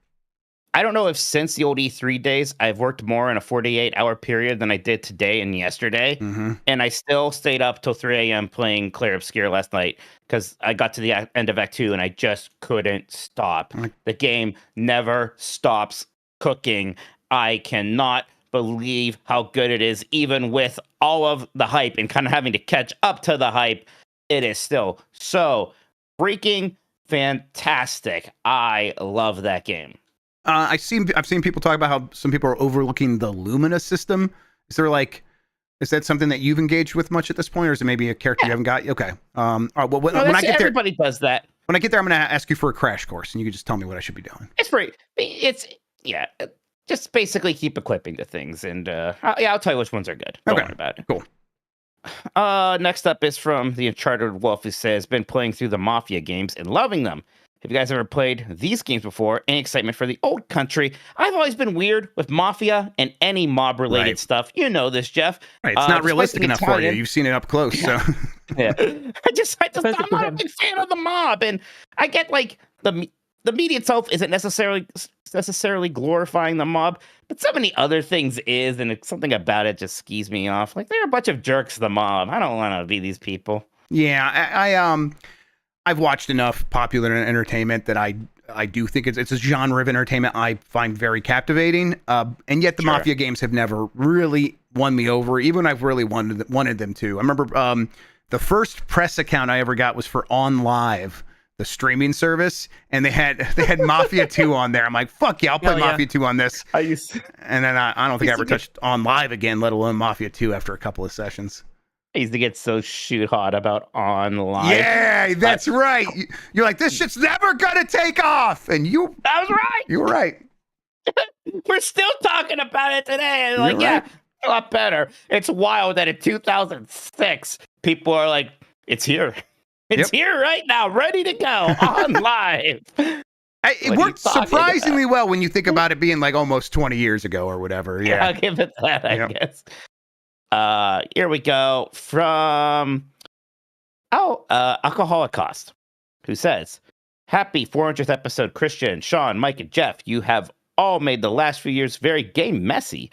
I don't know if since the old E3 days, I've worked more in a 48-hour period than I did today and yesterday. Mm-hmm. And I still stayed up till 3 a.m. playing Clair Obscur last night because I got to the end of Act 2 and I just couldn't stop. The game never stops cooking. I cannot believe how good it is, even with all of the hype and kind of having to catch up to the hype. It is still so freaking fantastic. I love that game. I've seen people talk about how some people are overlooking the Lumina system. Is that something that you've engaged with much at this point, or is it maybe a character you haven't got? Okay. All right. Well, when I get there, everybody does that. When I get there, I'm going to ask you for a crash course, and you can just tell me what I should be doing. It's free. Just basically keep equipping the things, and I'll tell you which ones are good. Don't worry about it. Cool. Next up is from the Uncharted Wolf, who says, been playing through the Mafia games and loving them. Have you guys ever played these games before? Any excitement for the old country? I've always been weird with Mafia and any mob-related stuff. You know this, Jeff. Right, it's not realistic enough for you. You've seen it up close, so. Yeah. I'm not a big fan of the mob, and I get like the media itself isn't necessarily glorifying the mob, but so many other things is, and something about it just skis me off. Like, they're a bunch of jerks, the mob. I don't want to be these people. Yeah, I've watched enough popular entertainment that I do think it's a genre of entertainment I find very captivating. And yet the Mafia games have never really won me over, even when I've really wanted them to. I remember the first press account I ever got was for On Live, the streaming service, and they had Mafia 2 on there. I'm like, fuck yeah, I'll play Mafia 2 on this. And then I don't think I ever touched On Live again, let alone Mafia 2 after a couple of sessions. I used to get so shoot hot about On Live. Yeah, that's right. You're like, this shit's never gonna take off, and that was right. You were right. We're still talking about it today. And like, right. A lot better. It's wild that in 2006, people are like, it's here. It's here right now, ready to go on live. It worked surprisingly well when you think about it being like almost 20 years ago or whatever. Yeah, I'll give it that, I guess. Here we go from Alcoholic Cost, who says, happy 400th episode, Christian, Sean, Mike, and Jeff. You have all made the last few years very game messy.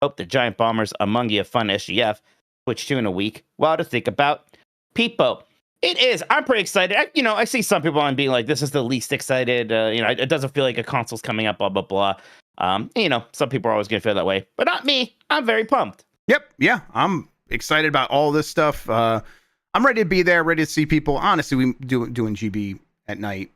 Hope the Giant Bombers among you fun SGF. Twitch 2 in a week. Well, to think about. Peepo. It is. I'm pretty excited. I see some people on being like, this is the least excited. It doesn't feel like a console's coming up, blah, blah, blah. Some people are always going to feel that way, but not me. I'm very pumped. Yep. Yeah. I'm excited about all this stuff. I'm ready to be there, ready to see people. Honestly, doing GB at night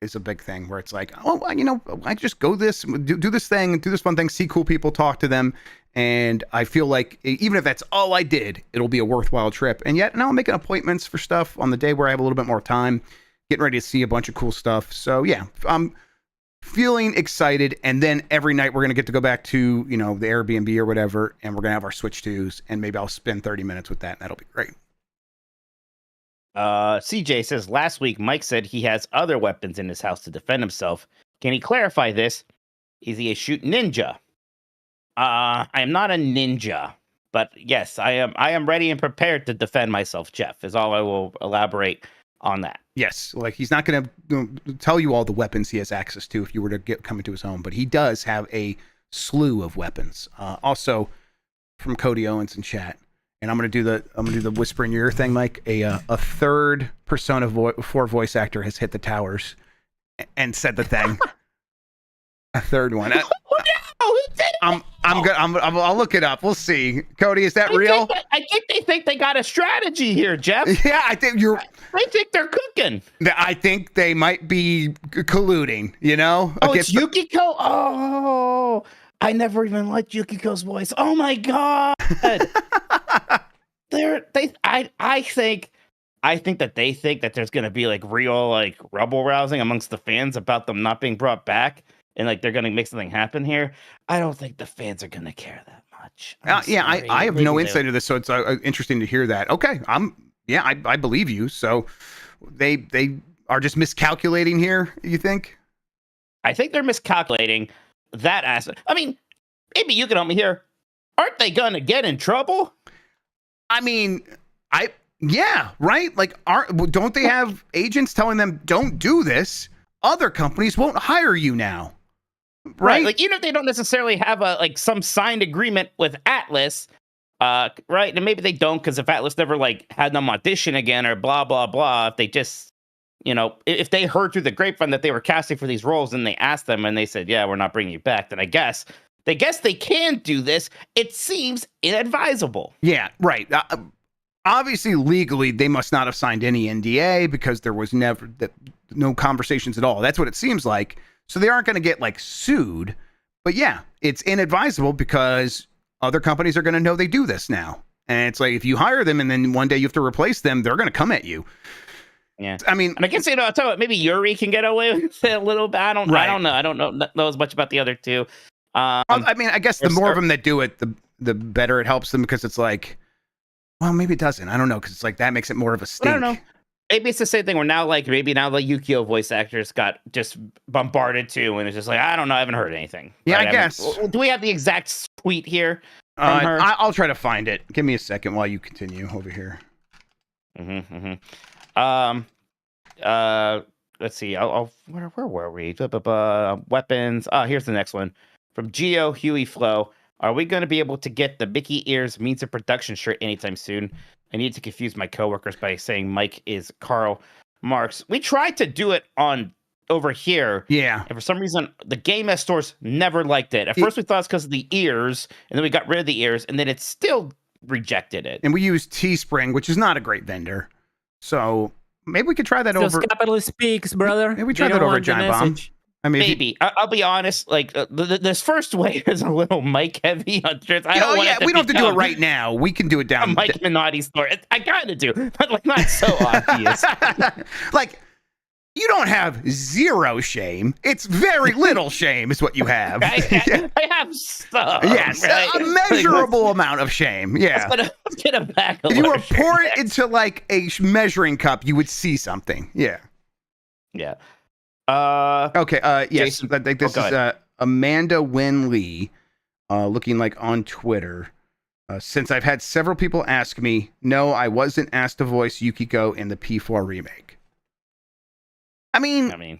is a big thing where it's like, I just go do this thing, do this fun thing, see cool people, talk to them. And I feel like even if that's all I did, it'll be a worthwhile trip. And yet now I'm making appointments for stuff on the day where I have a little bit more time, getting ready to see a bunch of cool stuff. So yeah, I'm feeling excited. And then every night we're going to get to go back to, the Airbnb or whatever. And we're going to have our Switch 2s, and maybe I'll spend 30 minutes with that. And that'll be great. CJ says, last week, Mike said he has other weapons in his house to defend himself. Can he clarify this? Is he a shoot ninja? I am not a ninja, but yes, I am ready and prepared to defend myself, Jeff, is all I will elaborate on that. Yes, like he's not going to tell you all the weapons he has access to if you were to come into his home, but he does have a slew of weapons. Also, from Cody Owens in chat, and I'm gonna do the whisper in your ear thing, Mike. A third Persona 4 voice actor has hit the towers and said the thing. A third one. I'll look it up. We'll see. Cody, is that real? I think they think they got a strategy here, Jeff. Yeah, I think they think they're cooking. I think they might be colluding. Oh, it's Yukiko. Oh, I never even liked Yukiko's voice. Oh my god. I think that they think that there's gonna be like real like rebel rousing amongst the fans about them not being brought back, and like they're gonna make something happen here. I don't think the fans are gonna care that much. I have no insight into this, so it's interesting to hear that. Okay, I believe you. So they are just miscalculating here. You think? I think they're miscalculating that aspect. I mean, maybe you can help me here. Aren't they gonna get in trouble? I mean, yeah, right? Like, don't they have agents telling them, don't do this? Other companies won't hire you now. Right? Like, even if they don't necessarily have some signed agreement with Atlas, right? And maybe they don't, because if Atlas never had them audition again or blah, blah, blah, if they just, if they heard through the grapevine that they were casting for these roles and they asked them and they said, yeah, we're not bringing you back, then I guess they can do this. It seems inadvisable. Yeah, right. Obviously, legally, they must not have signed any NDA because there was no conversations at all. That's what it seems like. So they aren't going to get like sued. But yeah, it's inadvisable because other companies are going to know they do this now. And it's like if you hire them and then one day you have to replace them, they're going to come at you. Yeah, I mean, and I guess I'll tell you what, maybe Yuri can get away with it a little bit. I don't know. I don't know as much about the other two. I mean, I guess the more of them that do it, the better it helps them because it's like, well, maybe it doesn't. I don't know because it's like that makes it more of a stink. I don't know. Maybe it's the same thing where now, like, maybe now the Yukio voice actors got just bombarded too, and it's just like, I don't know, I haven't heard anything. Yeah, Right? I guess. Do we have the exact tweet here? I'll try to find it. Give me a second while you continue over here. Let's see. Where were we? Weapons. Here's the next one from Geo Huey Flow. Are we going to be able to get the Mickey Ears Means of Production shirt anytime soon? I need to confuse my coworkers by saying Mike is Karl Marx. We tried to do it on over here. Yeah. And for some reason, the Game S stores never liked it. At first, we thought it's because of the ears, and then we got rid of the ears, and then it still rejected it. And we use Teespring, which is not a great vendor. So maybe we could try that Those over. capitalist speaks, brother. Maybe we try that over at Giant Bomb. I mean, maybe. I'll be honest. Like this first wave is a little Mike heavy on shirts. we don't have to do it right now. We can do it down. Mike Minotti store. I gotta do, but like not so obvious. Like you don't have zero shame. It's very little shame, is what you have. I have some. Yes, right? a measurable amount of shame. Yeah. Let's get a back. If you were to pour it into like a measuring cup, you would see something. Yeah. Yeah. Okay. Yes. Jason, I think this is Amanda Wynn Lee, looking like on Twitter. Since I've had several people ask me, no, I wasn't asked to voice Yukiko in the P4 remake. I mean,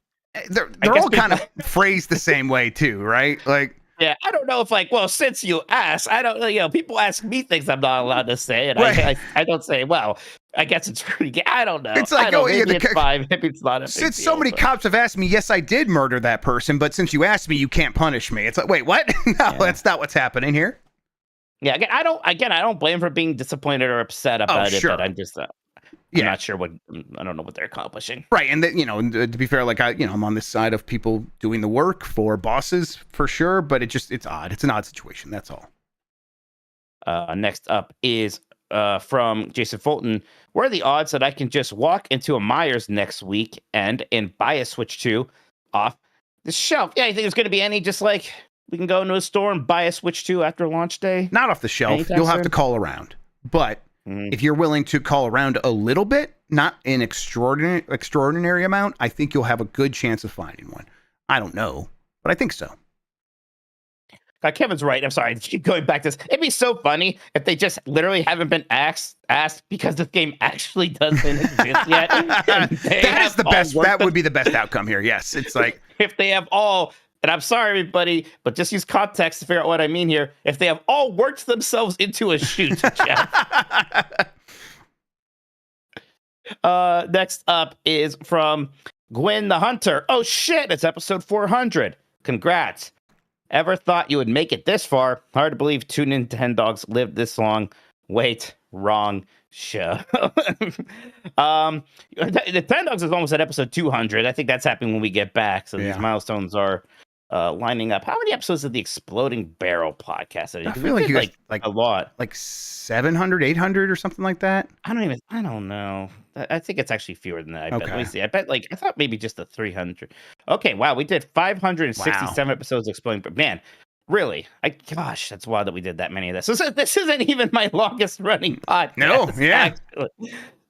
they're all kind of phrased the same way too, right? Like. Yeah, I don't know if well, since you asked, I don't know. People ask me things I'm not allowed to say, and right. I don't say. Well, I guess it's pretty good. I don't know. It's like, maybe it's fine. Maybe it's not. Since so many cops have asked me, yes, I did murder that person, but since you asked me, you can't punish me. It's like, wait, what? No, that's not what's happening here. Yeah, I don't blame for being disappointed or upset about it, but I'm just. I'm not sure I don't know what they're accomplishing. Right. And to be fair, like I'm on this side of people doing the work for bosses for sure, but it's odd. It's an odd situation. That's all. Next up is from Jason Fulton. What are the odds that I can just walk into a Myers next week and buy a Switch 2 off the shelf? Yeah, you think there's going to be any just like we can go into a store and buy a Switch 2 after launch day? Not off the shelf. Anytime You'll have soon? to call around. But if you're willing to call around a little bit, not an extraordinary amount, I think you'll have a good chance of finding one. I don't know, but I think so. Kevin's right. I'm sorry. I keep going back to this. It'd be so funny if they just literally haven't been asked because this game actually doesn't exist yet. That is the best. That would be the best outcome here. Yes. It's like if they have all, and I'm sorry, everybody, but just use context to figure out what I mean here. If they have all worked themselves into a shoot, Jeff. Next up is from Gwen the Hunter. Oh shit, it's episode 400. Congrats. Ever thought you would make it this far? Hard to believe two Nintendogs lived this long. Wait, wrong show. Nintendogs is almost at episode 200. I think that's happening when we get back. So these milestones are lining up. How many episodes of the Exploding Barrel podcast? I feel like you guys like a lot, like 700, 800 or something like that. I don't know. I think it's actually fewer than that. I bet. Let me see. I thought maybe just the 300. Okay, wow, we did 567 episodes of Exploding. But man, really, gosh, that's wild that we did that many of this. This isn't even my longest running podcast. No, yeah. Actually.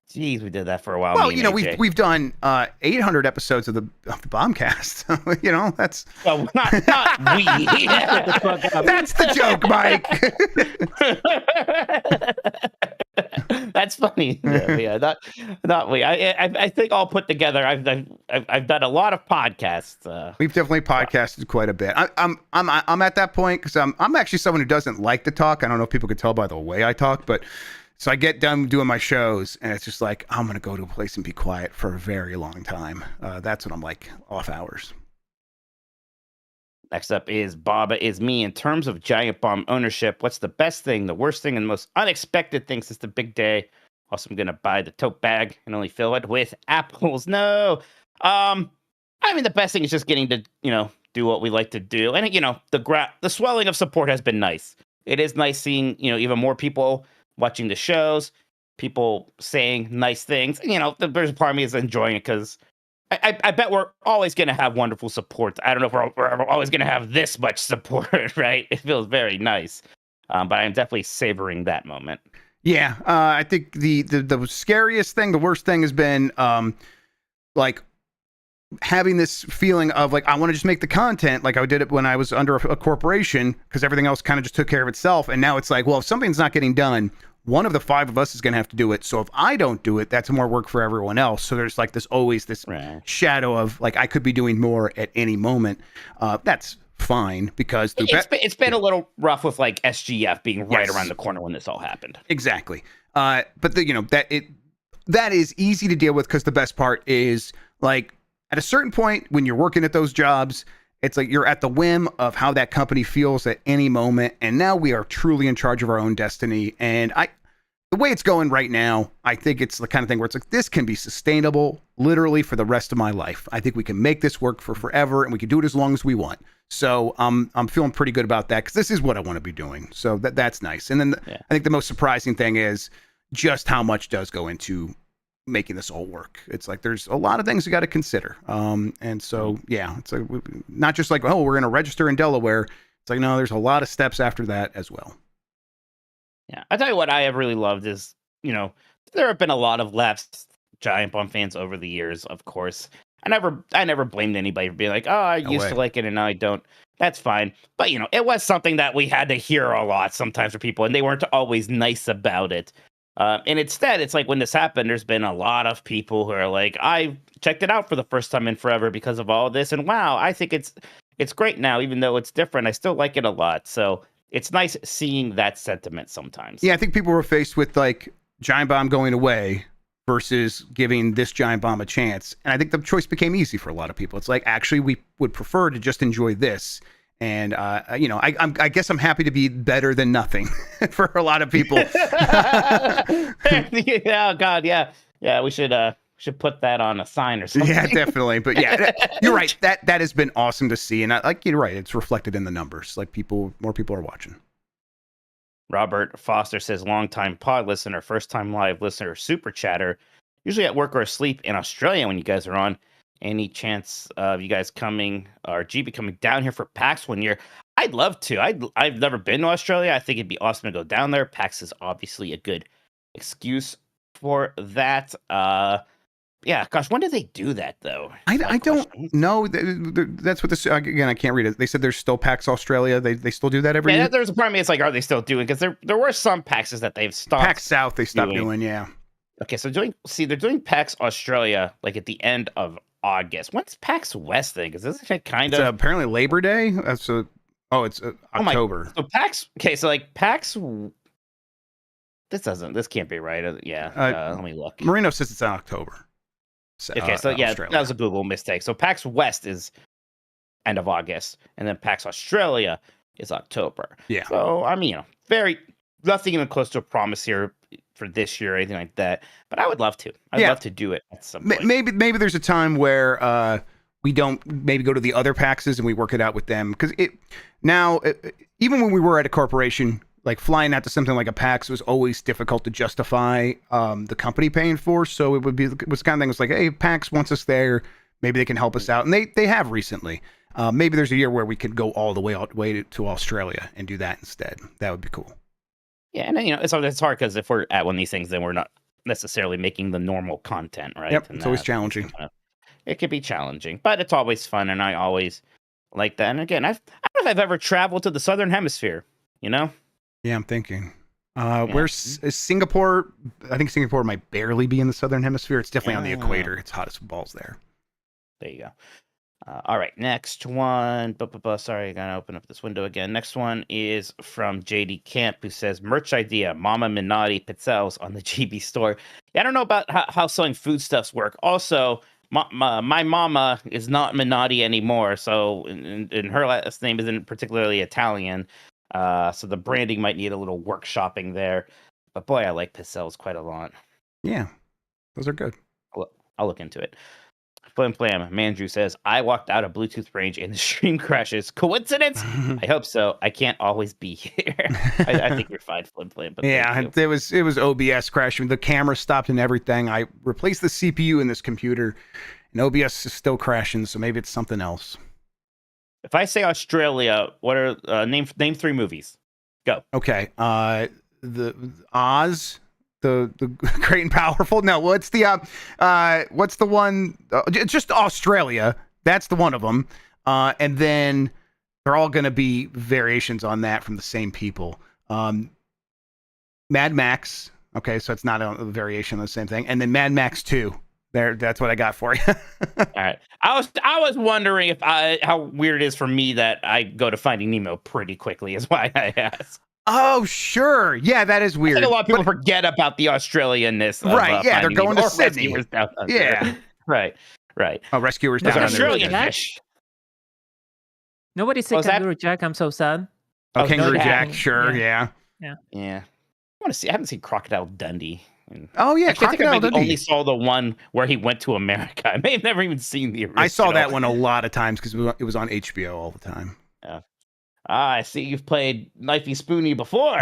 Jeez, we did that for a while. Well, we've done 800 episodes of the Bombcast. That's not we. That's the joke, Mike. That's funny. Yeah, not we. I think all put together, I've done a lot of podcasts. We've definitely podcasted quite a bit. I'm at that point because I'm actually someone who doesn't like to talk. I don't know if people could tell by the way I talk, but. So I get done doing my shows, and it's just like, I'm going to go to a place and be quiet for a very long time. That's when I'm like off hours. Next up is Baba is me. In terms of Giant Bomb ownership, what's the best thing, the worst thing, and the most unexpected thing since the big day? Also, I'm going to buy the tote bag and only fill it with apples. No. I mean, the best thing is just getting to, do what we like to do. And, the swelling of support has been nice. It is nice seeing, even more people watching the shows, people saying nice things. There's a part of me is enjoying it because I bet we're always going to have wonderful support. I don't know if we're always going to have this much support, right? It feels very nice. But I'm definitely savoring that moment. Yeah, I think the scariest thing, the worst thing has been like having this feeling of like, I want to just make the content like I did it when I was under a corporation because everything else kind of just took care of itself. And now it's like, well, if something's not getting done, one of the 5 of us is going to have to do it. So if I don't do it, that's more work for everyone else. So there's like always this shadow of like, I could be doing more at any moment. That's fine because it's been a little rough with like SGF being right around the corner when this all happened. Exactly. But that is easy to deal with because the best part is like at a certain point when you're working at those jobs, it's like you're at the whim of how that company feels at any moment. And now we are truly in charge of our own destiny. And the way it's going right now, I think it's the kind of thing where it's like, this can be sustainable literally for the rest of my life. I think we can make this work for forever and we can do it as long as we want. So I'm feeling pretty good about that because this is what I want to be doing. So that's nice. And then I think the most surprising thing is just how much does go into making this all work. It's like there's a lot of things you got to consider. And so, it's like, not just like, oh, we're going to register in Delaware. It's like, no, there's a lot of steps after that as well. Yeah. I'll tell you what I have really loved is, there have been a lot of lapsed Giant Bomb fans over the years, of course. I never blamed anybody for being like, oh, I used to like it and now I don't. That's fine. But, it was something that we had to hear a lot sometimes from people and they weren't always nice about it. And instead, it's like when this happened, there's been a lot of people who are like, I checked it out for the first time in forever because of all this. And wow, I think it's great now, even though it's different. I still like it a lot. So it's nice seeing that sentiment sometimes. Yeah, I think people were faced with like Giant Bomb going away versus giving this Giant Bomb a chance. And I think the choice became easy for a lot of people. It's like, actually, we would prefer to just enjoy this. And, I guess I'm happy to be better than nothing for a lot of people. Yeah, God, yeah. Yeah, we should put that on a sign or something. Yeah, definitely. But yeah, you're right. That has been awesome to see. And you're right. It's reflected in the numbers. Like more people are watching. Robert Foster says, longtime pod listener, first time live listener, super chatter, usually at work or asleep in Australia when you guys are on. Any chance of you guys coming or GB coming down here for PAX one year? I'd love to. I've never been to Australia. I think it'd be awesome to go down there. PAX is obviously a good excuse for that. Yeah, gosh, when did they do that though? I don't know. That's what this again. I can't read it. They said there's still PAX Australia. They still do that every year. There's a part of me. It's like, are they still doing? Because there were some PAXs that they've stopped. PAX South they stopped doing. Yeah. Okay, so they're doing PAX Australia like at the end of August. When's PAX West thing? Because isn't it kind of apparently Labor Day? It's October. So PAX. Okay, so like PAX. This can't be right. Let me look. Marino says it's in October. Okay, so Australia. That was a Google mistake. So PAX West is end of August, and then PAX Australia is October. Yeah. So I mean, nothing even close to a promise here for this year or anything like that. But I would love to. I'd love to do it at some point. Maybe there's a time where we don't maybe go to the other PAXs and we work it out with them because even when we were at a corporation. Like flying out to something like a PAX was always difficult to justify the company paying for. So it was the kind of thing. It was like, hey, PAX wants us there. Maybe they can help us out, and they have recently. Maybe there's a year where we could go all the way to Australia and do that instead. That would be cool. Yeah, and it's hard because if we're at one of these things, then we're not necessarily making the normal content, right? Yep, and it's always challenging. It could be challenging, but it's always fun, and I always like that. And again, I don't know if I've ever traveled to the Southern Hemisphere. Yeah, I'm thinking. Where's Singapore? I think Singapore might barely be in the Southern Hemisphere. It's definitely on the equator. It's hot as balls there. There you go. All right, next one. Sorry, I gotta open up this window again. Next one is from JD Camp, who says, merch idea, Mama Minotti pizzelles on the GB store. Yeah, I don't know about how selling foodstuffs work. Also, my mama is not Minotti anymore, so and her last name isn't particularly Italian. So the branding might need a little workshopping there. But boy, I like pizzelles quite a lot. Yeah, those are good. I'll look into it. Flim Flam. Mandrew says, I walked out of Bluetooth range and the stream crashes. Coincidence? I hope so. I can't always be here. I think you're fine, Flim Flam. But Yeah, it was OBS crashing. The camera stopped and everything. I replaced the CPU in this computer, and OBS is still crashing. So maybe it's something else. If I say Australia, what are name 3 movies? Go. Okay. The Oz, the Great and Powerful. No, what's the one? Just Australia. That's the one of them. And then they're all going to be variations on that from the same people. Mad Max. Okay, so it's not a variation of the same thing. And then Mad Max 2. That's what I got for you. All right. I was wondering if how weird it is for me that I go to Finding Nemo pretty quickly is why I asked. Oh, sure. Yeah, that is weird. I think a lot of people forget about the Australianness of right, yeah, they're going to Sydney. Rescuers Down Under. Yeah. Right. Oh, Rescuers Those Down are Under. Australian Jack? fish. Nobody said Kangaroo Jack. I'm so sad. Oh, Kangaroo no, Jack, yeah. sure, yeah. Yeah. I want to see. I haven't seen Crocodile Dundee. Oh, yeah, Actually, Crocodile I think I Dundee. only saw the one where he went to America. I may have never even seen the original. I saw that one a lot of times because it was on HBO all the time. Yeah. I see you've played Knifey Spoony before.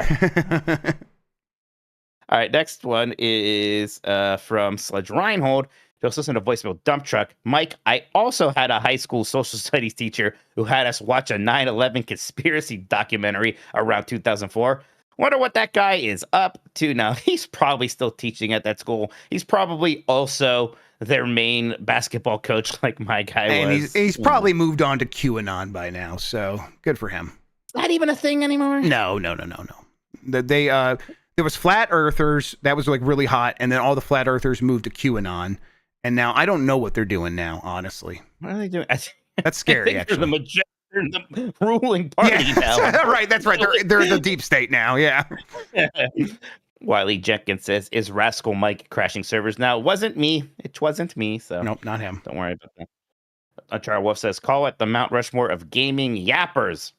All right, next one is from Sledge Reinhold. Just listen to voicemail dump truck. Mike, I also had a high school social studies teacher who had us watch a 9/11 conspiracy documentary around 2004. Wonder what that guy is up to now. He's probably still teaching at that school. He's probably also their main basketball coach like my guy and was. he's probably moved on to QAnon by now, so good for him. Not even a thing anymore? No. There was flat earthers, that was like really hot, and then all the flat earthers moved to QAnon, and now I don't know what they're doing now, honestly. What are they doing? That's scary, I think actually. they're the ruling party now. Right, that's right. They're the deep state now, yeah. Wiley Jenkins says, is Rascal Mike crashing servers now? It wasn't me, so Nope, not him. don't worry about that. Char Wolf says, call it the Mount Rushmore of gaming yappers.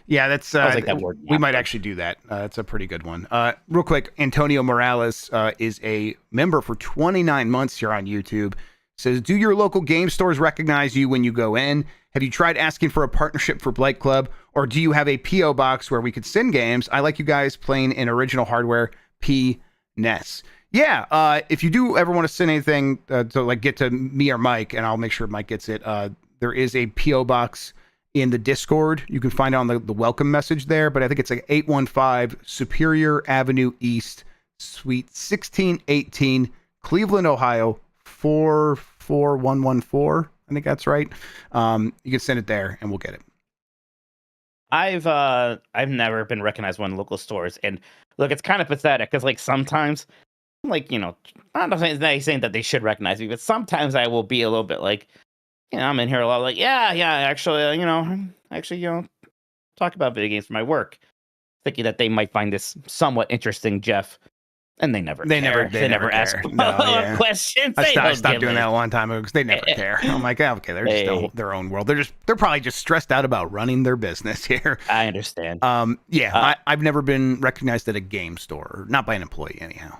Yeah, that's I like that word, we might yapper. actually do that. That's a pretty good one. Real quick, Antonio Morales is a member for 29 months here on YouTube. Says, do your local game stores recognize you when you go in? Have you tried asking for a partnership for Blight Club? Or do you have a P.O. box where we could send games? I like you guys playing in original hardware, P.NES. Yeah, if you do ever want to send anything to like get to me or Mike, and I'll make sure Mike gets it, there is a P.O. box in the Discord. You can find it on the welcome message there, but I think it's like 815 Superior Avenue East, Suite 1618, Cleveland, Ohio, 44114. I think that's right. You can send it there and we'll get it. I've never been recognized one in local stores, and look, it's kind of pathetic because like sometimes, like, you know, I'm not saying that they should recognize me, but sometimes I will be a little bit like, you know, I'm in here a lot, like, actually, talk about video games for my work, thinking that they might find this somewhat interesting, Jeff. And they never never ask care. follow-up questions. I stopped doing that a long time ago because they never care. I'm like, oh, okay, they're just their own world. They're probably just stressed out about running their business here. I understand. I've never been recognized at a game store, not by an employee anyhow.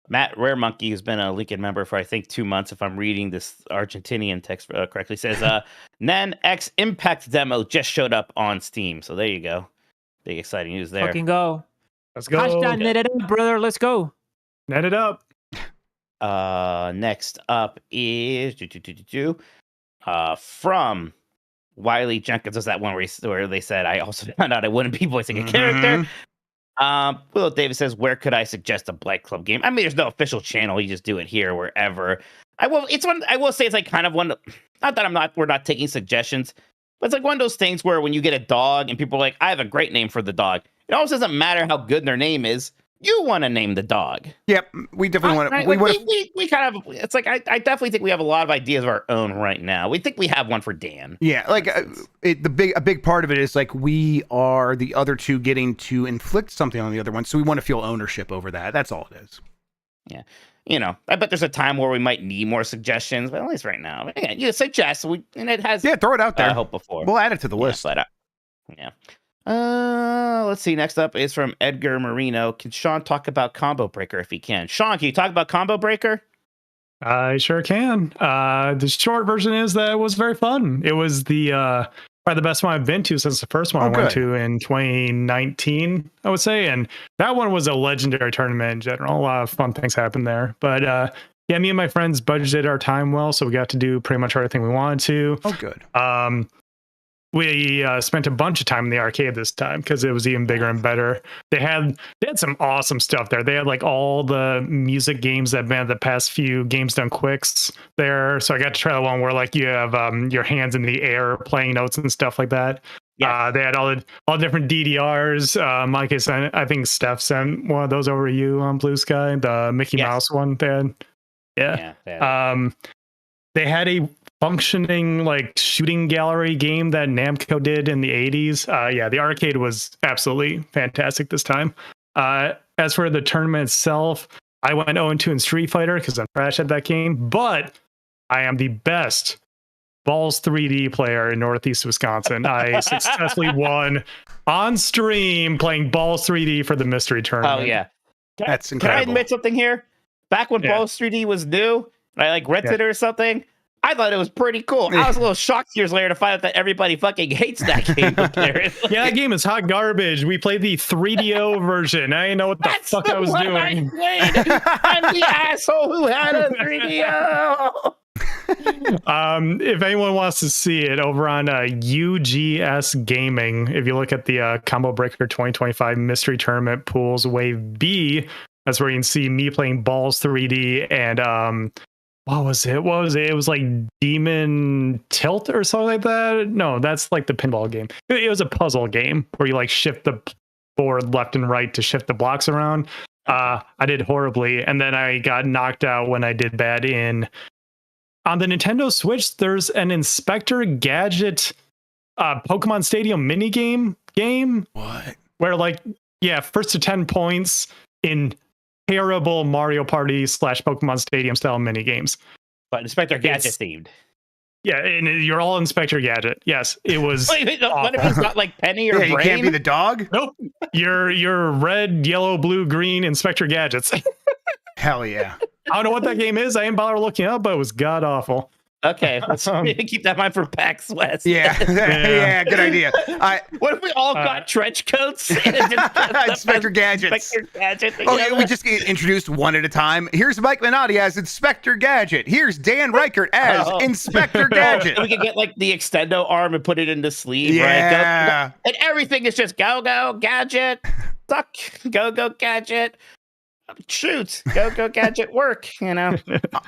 Matt Rare Monkey, who's been a Lincoln member for I think 2 months, if I'm reading this Argentinian text correctly, says Nan X Impact demo just showed up on Steam. So there you go. Big exciting news there. Fucking go. Let's go. Hashtag net it up, brother. Let's go. Net it up. Next up is from Wiley Jenkins. Was that one where they said I also found out I wouldn't be voicing a character? Willow Davis says, where could I suggest a Blight Club game? I mean, there's no official channel. You just do it here, wherever. I will say it's like kind of one. Not that we're not taking suggestions, but it's like one of those things where when you get a dog and people are like, I have a great name for the dog. It almost doesn't matter how good their name is. You want to name the dog. Yep, we definitely want to. We kind of. It's like I definitely think we have a lot of ideas of our own right now. We think we have one for Dan. Yeah, like a big part of it is like we are the other two getting to inflict something on the other one, so we want to feel ownership over that. That's all it is. Yeah, you know, I bet there's a time where we might need more suggestions, but at least right now, again, you suggest and it has. Yeah, throw it out there. I hope before We'll add it to the list. But, let's see. Next up is from Edgar Marino. Can Sean talk about Combo Breaker if he can? Sean, can you talk about Combo Breaker? I sure can. The short version is that it was very fun. It was the probably the best one I've been to since the first one I went to in 2019, I would say. And that one was a legendary tournament in general. A lot of fun things happened there. But yeah, me and my friends budgeted our time well, so we got to do pretty much everything we wanted to. Oh, good. We spent a bunch of time in the arcade this time because it was even bigger and better. They had some awesome stuff there. They had like all the music games that have been at the past few Games Done Quicks there. So I got to try the one where like you have your hands in the air playing notes and stuff like that. Yeah. They had all different DDRs. Mike, I think Steph sent one of those over to you on Blue Sky, the Mickey Mouse one. They had. Yeah. They had a functioning like shooting gallery game that Namco did in the 80s. Yeah, the arcade was absolutely fantastic this time. As for the tournament itself, I went 0-2 in Street Fighter because I'm trash at that game, but I am the best Balls 3D player in Northeast Wisconsin. I successfully won on stream playing Balls 3D for the mystery tournament. Oh, yeah. That's incredible. Can I admit something here? Back when Balls 3D was new, and I like rented it or something, I thought it was pretty cool. I was a little shocked years later to find out that everybody fucking hates that game. Yeah, that game is hot garbage. We played the 3DO version. I didn't know what the fuck I was doing. I'm the asshole who had a 3DO. If anyone wants to see it, over on UGS Gaming, if you look at the Combo Breaker 2025 Mystery Tournament Pools Wave B, that's where you can see me playing Balls 3D and what was it? It was like Demon Tilt or something like that. No, that's like the pinball game. It was a puzzle game where you like shift the board left and right to shift the blocks around. I did horribly, and then I got knocked out when I did bad on the Nintendo Switch. There's an Inspector Gadget Pokemon Stadium mini game. What? Where like first to 10 points in terrible Mario Party / Pokemon Stadium style mini games, but Inspector Gadget themed. Yeah, and you're all Inspector Gadget. Yes, it was. What if he's not like Penny or Brain? You can't be the dog. Nope, you're red, yellow, blue, green Inspector Gadgets. Hell yeah! I don't know what that game is. I didn't bother looking up, but it was god awful. Okay, let's keep that in mind for PAX West. Yeah, good idea. What if we all got trench coats? Inspector Gadgets. We just get introduced one at a time. Here's Mike Minotti as Inspector Gadget. Here's Dan Reichert as Inspector Gadget. We could get like the extendo arm and put it in the sleeve, right? Go, and everything is just go Gadget, suck, go Gadget. Shoot, go Gadget work, you know.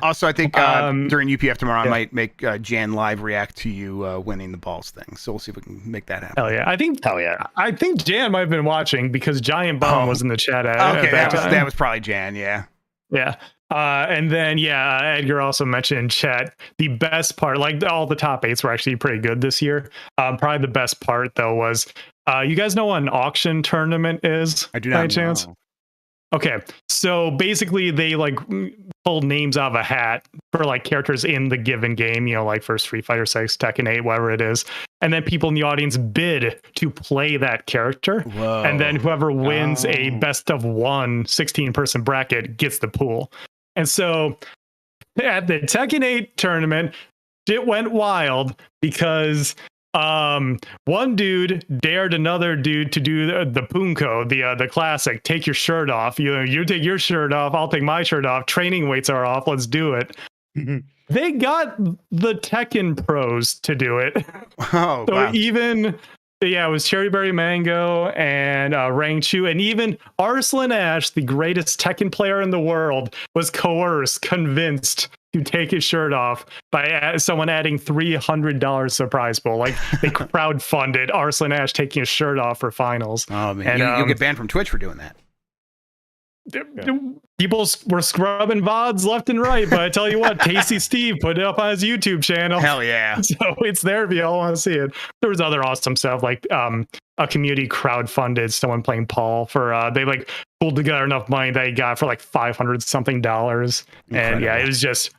Also, I think during UPF tomorrow, I might make Jan live react to you winning the balls thing. So we'll see if we can make that happen. Hell yeah! I think Jan might have been watching because Giant Bomb was in the chat. That was probably Jan. Yeah. And then Edgar also mentioned in chat the best part, like all the top 8s were actually pretty good this year. Probably the best part though was you guys know what an auction tournament is? I do not know. Chance? Okay, so basically they like pull names out of a hat for like characters in the given game, you know, like for Street Fighter 6, Tekken 8, whatever it is. And then people in the audience bid to play that character. Whoa. And then whoever wins a best of 1 16-person bracket gets the pool. And so at the Tekken 8 tournament, it went wild because one dude dared another dude to do the punko, the classic, take your shirt off. You take your shirt off, I'll take my shirt off. Training weights are off, let's do it. They got the Tekken pros to do it. Oh, so wow. Even it was Cherry Berry Mango and Rang Chu, and even Arslan Ash, the greatest Tekken player in the world, was convinced to take his shirt off by someone adding $300 to the prize pool. Like they crowdfunded Arslan Ash taking his shirt off for finals. Oh man, and, you'll get banned from Twitch for doing that. People were scrubbing VODs left and right, but I tell you what, Tasty Steve put it up on his YouTube channel. Hell yeah. So it's there if you all want to see it. There was other awesome stuff like a community crowdfunded someone playing Paul for they like pulled together enough money that he got for like $500 something. And it was just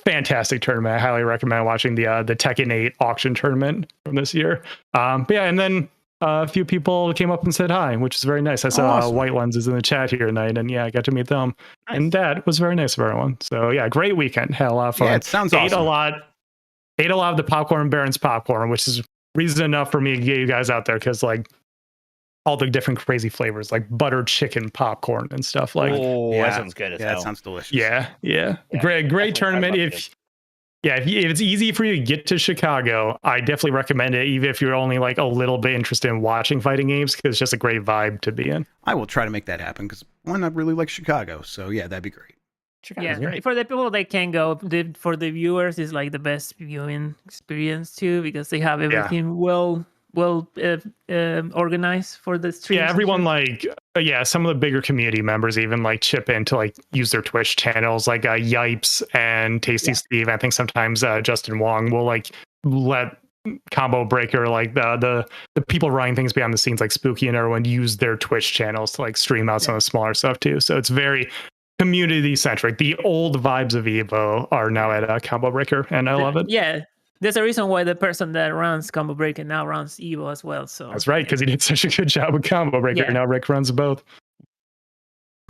fantastic tournament. I highly recommend watching the Tekken 8 auction tournament from this year. And then a few people came up and said hi, which is very nice. I saw Awesome. White Lenses in the chat here tonight, and yeah, I got to meet them. Nice. And that was very nice of everyone. So yeah, great weekend. Had a lot of fun. Yeah, it sounds Ate awesome. Ate a lot of the popcorn Baron's popcorn, which is reason enough for me to get you guys out there, because like all the different crazy flavors, like buttered chicken popcorn and stuff. Like, Oh, Yeah. that sounds good as Yeah, hell. that sounds delicious. yeah. Yeah, Great definitely tournament. talk about If it's easy for you to get to Chicago, I definitely recommend it, even if you're only like a little bit interested in watching fighting games, because it's just a great vibe to be in. I will try to make that happen because one, I really like Chicago. So yeah, that'd be great. Chicago's Yeah, great. for the people that can go, for the viewers, it's like the best viewing experience too, because they have everything well organized for the stream. Yeah, everyone like some of the bigger community members even like chip in to like use their Twitch channels, like Yipes and Tasty Steve. I think sometimes Justin Wong will like let Combo Breaker, like the people running things behind the scenes, like Spooky and everyone, use their Twitch channels to like stream out some of the smaller stuff too. So it's very community centric. The old vibes of Evo are now at Combo Breaker, and I love it. Yeah, there's a reason why the person that runs Combo Breaker now runs Evo as well. So That's right, because he did such a good job with Combo Breaker. Yeah. Now Rick runs both.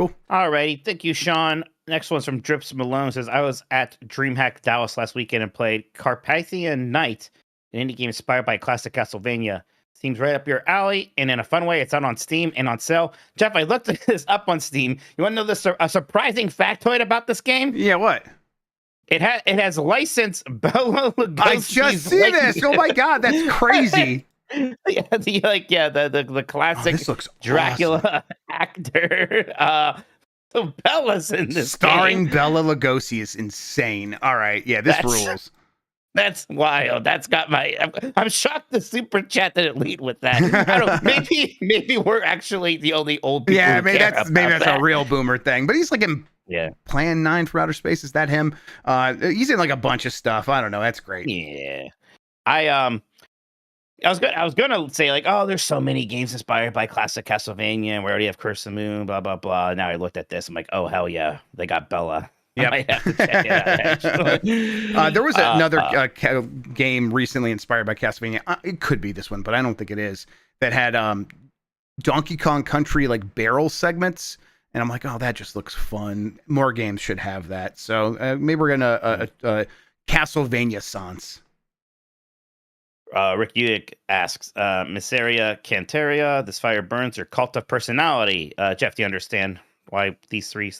Alrighty, thank you, Sean. Next one's from Drips Malone. Says, I was at DreamHack Dallas last weekend and played Carpathian Night, an indie game inspired by classic Castlevania. Seems right up your alley, and in a fun way, it's out on Steam and on sale. Jeff, I looked this up on Steam. You want to know a surprising factoid about this game? Yeah, what? It has licensed Bela Lugosi's. I just see this. Oh my god, that's crazy. the classic this looks Dracula awesome. actor. So Bella's in this Starring game. Bela Lugosi is insane. All right, yeah, this rules. That's wild. That's got my. I'm shocked the super chat didn't lead with that. I don't. Maybe we're actually the only old people. Yeah, who maybe care that's about a real boomer thing. But he's like in Yeah. Plan 9 for Outer Space. Is that him? He's in like a bunch of stuff. I don't know. That's great. Yeah. I was gonna say like, oh, there's so many games inspired by classic Castlevania, and we already have Curse of the Moon, blah blah blah. Now I looked at this, I'm like, oh hell yeah, they got Bella. Yep. I might have to check it out, actually. There was another game recently inspired by Castlevania. It could be this one, but I don't think it is. That had Donkey Kong Country like barrel segments, and I'm like, oh, that just looks fun. More games should have that. So maybe we're gonna Castlevania sans. Rick Udick asks, Misseria Cantaria, This Fire Burns, or Cult of Personality? Jeff, do you understand why these three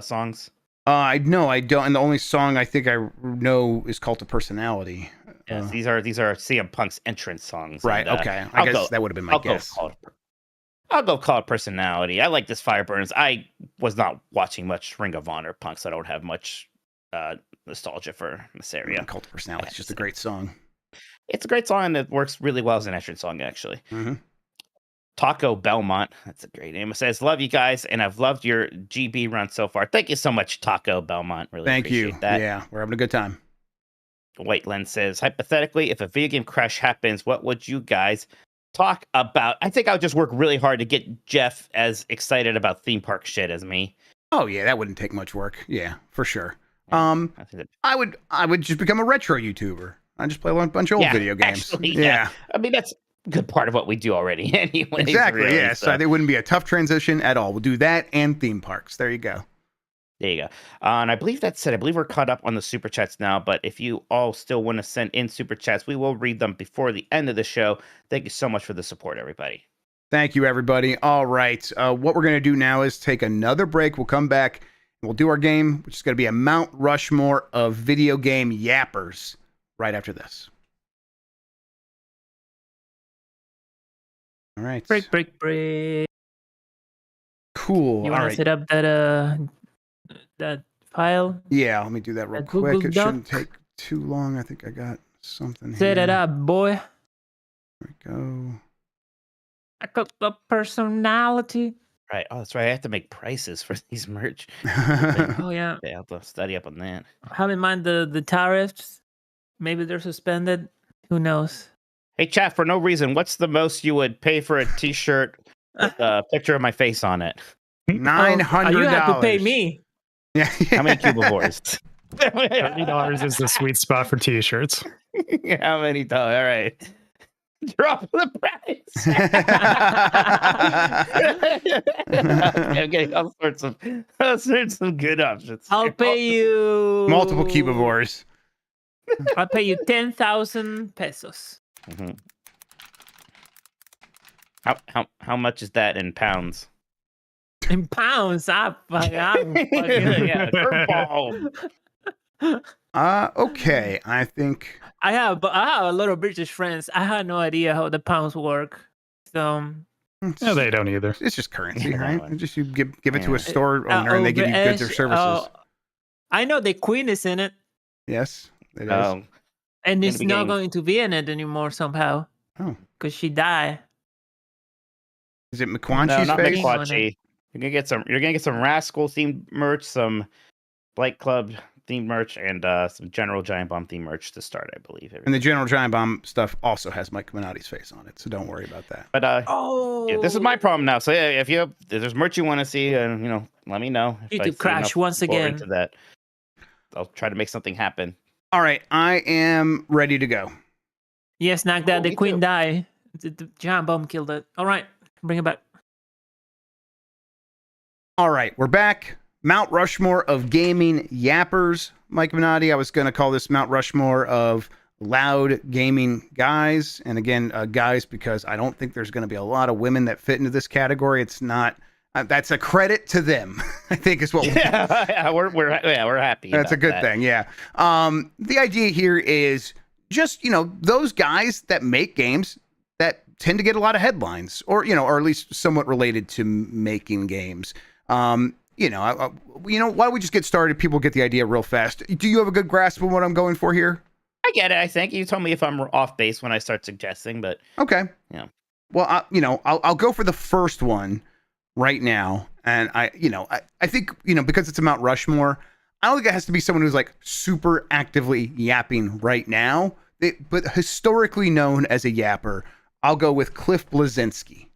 songs? No, I don't. And the only song I think I know is Cult of Personality. Yes, these are CM Punk's entrance songs. Right. And, okay. I guess that would have been my guess. I'll go Cult of Personality. I like This Fire Burns. I was not watching much Ring of Honor Punk, so I don't have much nostalgia for Misseria. Cult of Personality is just a great song. It's a great song, and it works really well as an entrance song, actually. Mm-hmm. Taco Belmont, that's a great name. It says, love you guys, and I've loved your GB run so far. Thank you so much, Taco Belmont. Really appreciate that. Yeah, we're having a good time. White Lens says, hypothetically, if a video game crash happens, what would you guys talk about? I think I would just work really hard to get Jeff as excited about theme park shit as me. Oh yeah, that wouldn't take much work. Yeah, for sure. I think I would just become a retro YouTuber. I just play a bunch of old video games. Actually, yeah. I mean, that's a good part of what we do already anyway. Exactly, really, yeah. So there wouldn't be a tough transition at all. We'll do that and theme parks. There you go. There you go. And I believe that's it. I believe we're caught up on the super chats now, but if you all still want to send in super chats, we will read them before the end of the show. Thank you so much for the support, everybody. Thank you, everybody. All right. What we're going to do now is take another break. We'll come back and we'll do our game, which is going to be a Mount Rushmore of video game yappers right after this. All right. Break. Cool. You All want right. to set up that file? Yeah, let me do that real That quick. Google It shouldn't Doc? take too long. I think I got something Set here. it up, boy. There we go. I got the personality. Right. Oh, that's right. I have to make prices for these merch. Oh yeah. Yeah, I'll have to study up on that. Have in mind the tariffs. Maybe they're suspended. Who knows? Hey, chat, for no reason, what's the most you would pay for a t-shirt with a picture of my face on it? $900. You have to pay me. Yeah. How many cubivores? $30 is the sweet spot for t-shirts. How many dollars? All right. Drop the price. I'm getting all sorts of good options. I'll pay you Multiple cubivores. I'll pay you 10,000 pesos. Mhm. How much is that in pounds? In pounds, Yeah, curveball. Okay. I think I have a lot of British friends. I had no idea how the pounds work. So No, they don't either. it's just currency, Yeah, right? one. Just you give it to Yeah. a store owner and they give you goods or services. I know the Queen is in it, Yes, it is. Oh, and Gonna it's be not getting- going to be in it anymore somehow. Oh. Because she died. Is it no, McQuanche's not face? McQuan- McQuatchy. You're gonna get some Rascal themed merch, some Blight Club themed merch, and some General Giant Bomb themed merch to start, I believe. And the General Giant Bomb stuff also has Mike Minotti's face on it, so don't worry about that. But Oh, yeah, this is my problem now. So yeah, if there's merch you want to see, let me know. If I YouTube see crash enough once people are again. into that, I'll try to make something happen. All right, I am ready to go. Yes, knock that. Oh, The me Queen too. died. The giant bomb killed it. All right, bring it back. All right, we're back. Mount Rushmore of gaming yappers. Mike Minotti, I was going to call this Mount Rushmore of loud gaming guys. And again, guys, because I don't think there's going to be a lot of women that fit into this category. It's not. That's a credit to them, I think is what We're happy. that's a about good that. thing. Yeah. The idea here is just, those guys that make games that tend to get a lot of headlines or at least somewhat related to making games. Why don't we just get started? People get the idea real fast. Do you have a good grasp of what I'm going for here? I get it. I think you told me if I'm off base when I start suggesting, but Okay. Yeah. Well, I'll go for the first one right now. And I think, because it's a Mount Rushmore, I don't think it has to be someone who's like super actively yapping right now, but historically known as a yapper. I'll go with Cliff Bleszinski.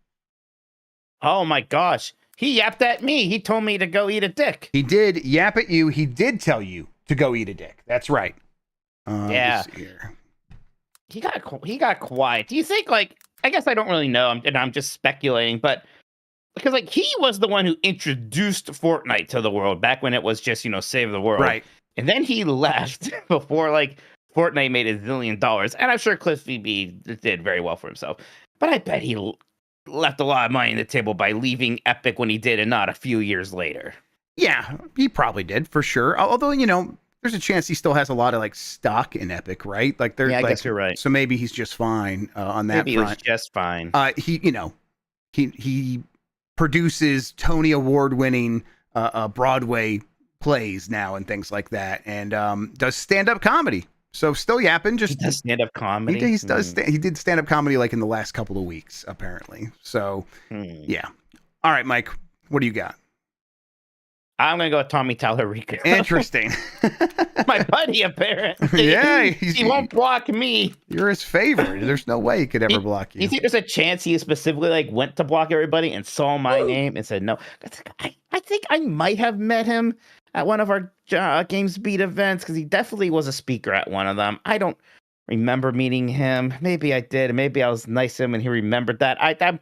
oh my gosh, he yapped at me. He told me to go eat a dick. He did yap at you. He did tell you to go eat a dick. That's right. Yeah. let's see here. He got quiet. Do you think I guess I don't really know. I'm just speculating, but because he was the one who introduced Fortnite to the world back when it was just save the world, Right. And then he left before Fortnite made $1 zillion, and I'm sure Cliff VB did very well for himself. But I bet he left a lot of money on the table by leaving Epic when he did, and not a few years later. Yeah, he probably did for sure. Although, there's a chance he still has a lot of stock in Epic, right? I guess you're right. So maybe he's just fine on that Maybe front. he was just fine. He produces Tony Award-winning Broadway plays now and things like that, and does stand-up comedy. So still yapping. Just He does stand-up comedy. He did stand-up comedy in the last couple of weeks, apparently. So yeah. All right, Mike, what do you got? I'm gonna go with Tommy Tallarico. Interesting. My buddy, apparently. Yeah, he won't block me. You're his favorite. There's no way he could ever block You you. think there's a chance he specifically went to block everybody and saw my name and said no? I think I might have met him at one of our Games Beat events because he definitely was a speaker at one of them. I don't remember meeting him. Maybe I did. Maybe I was nice to him and he remembered that.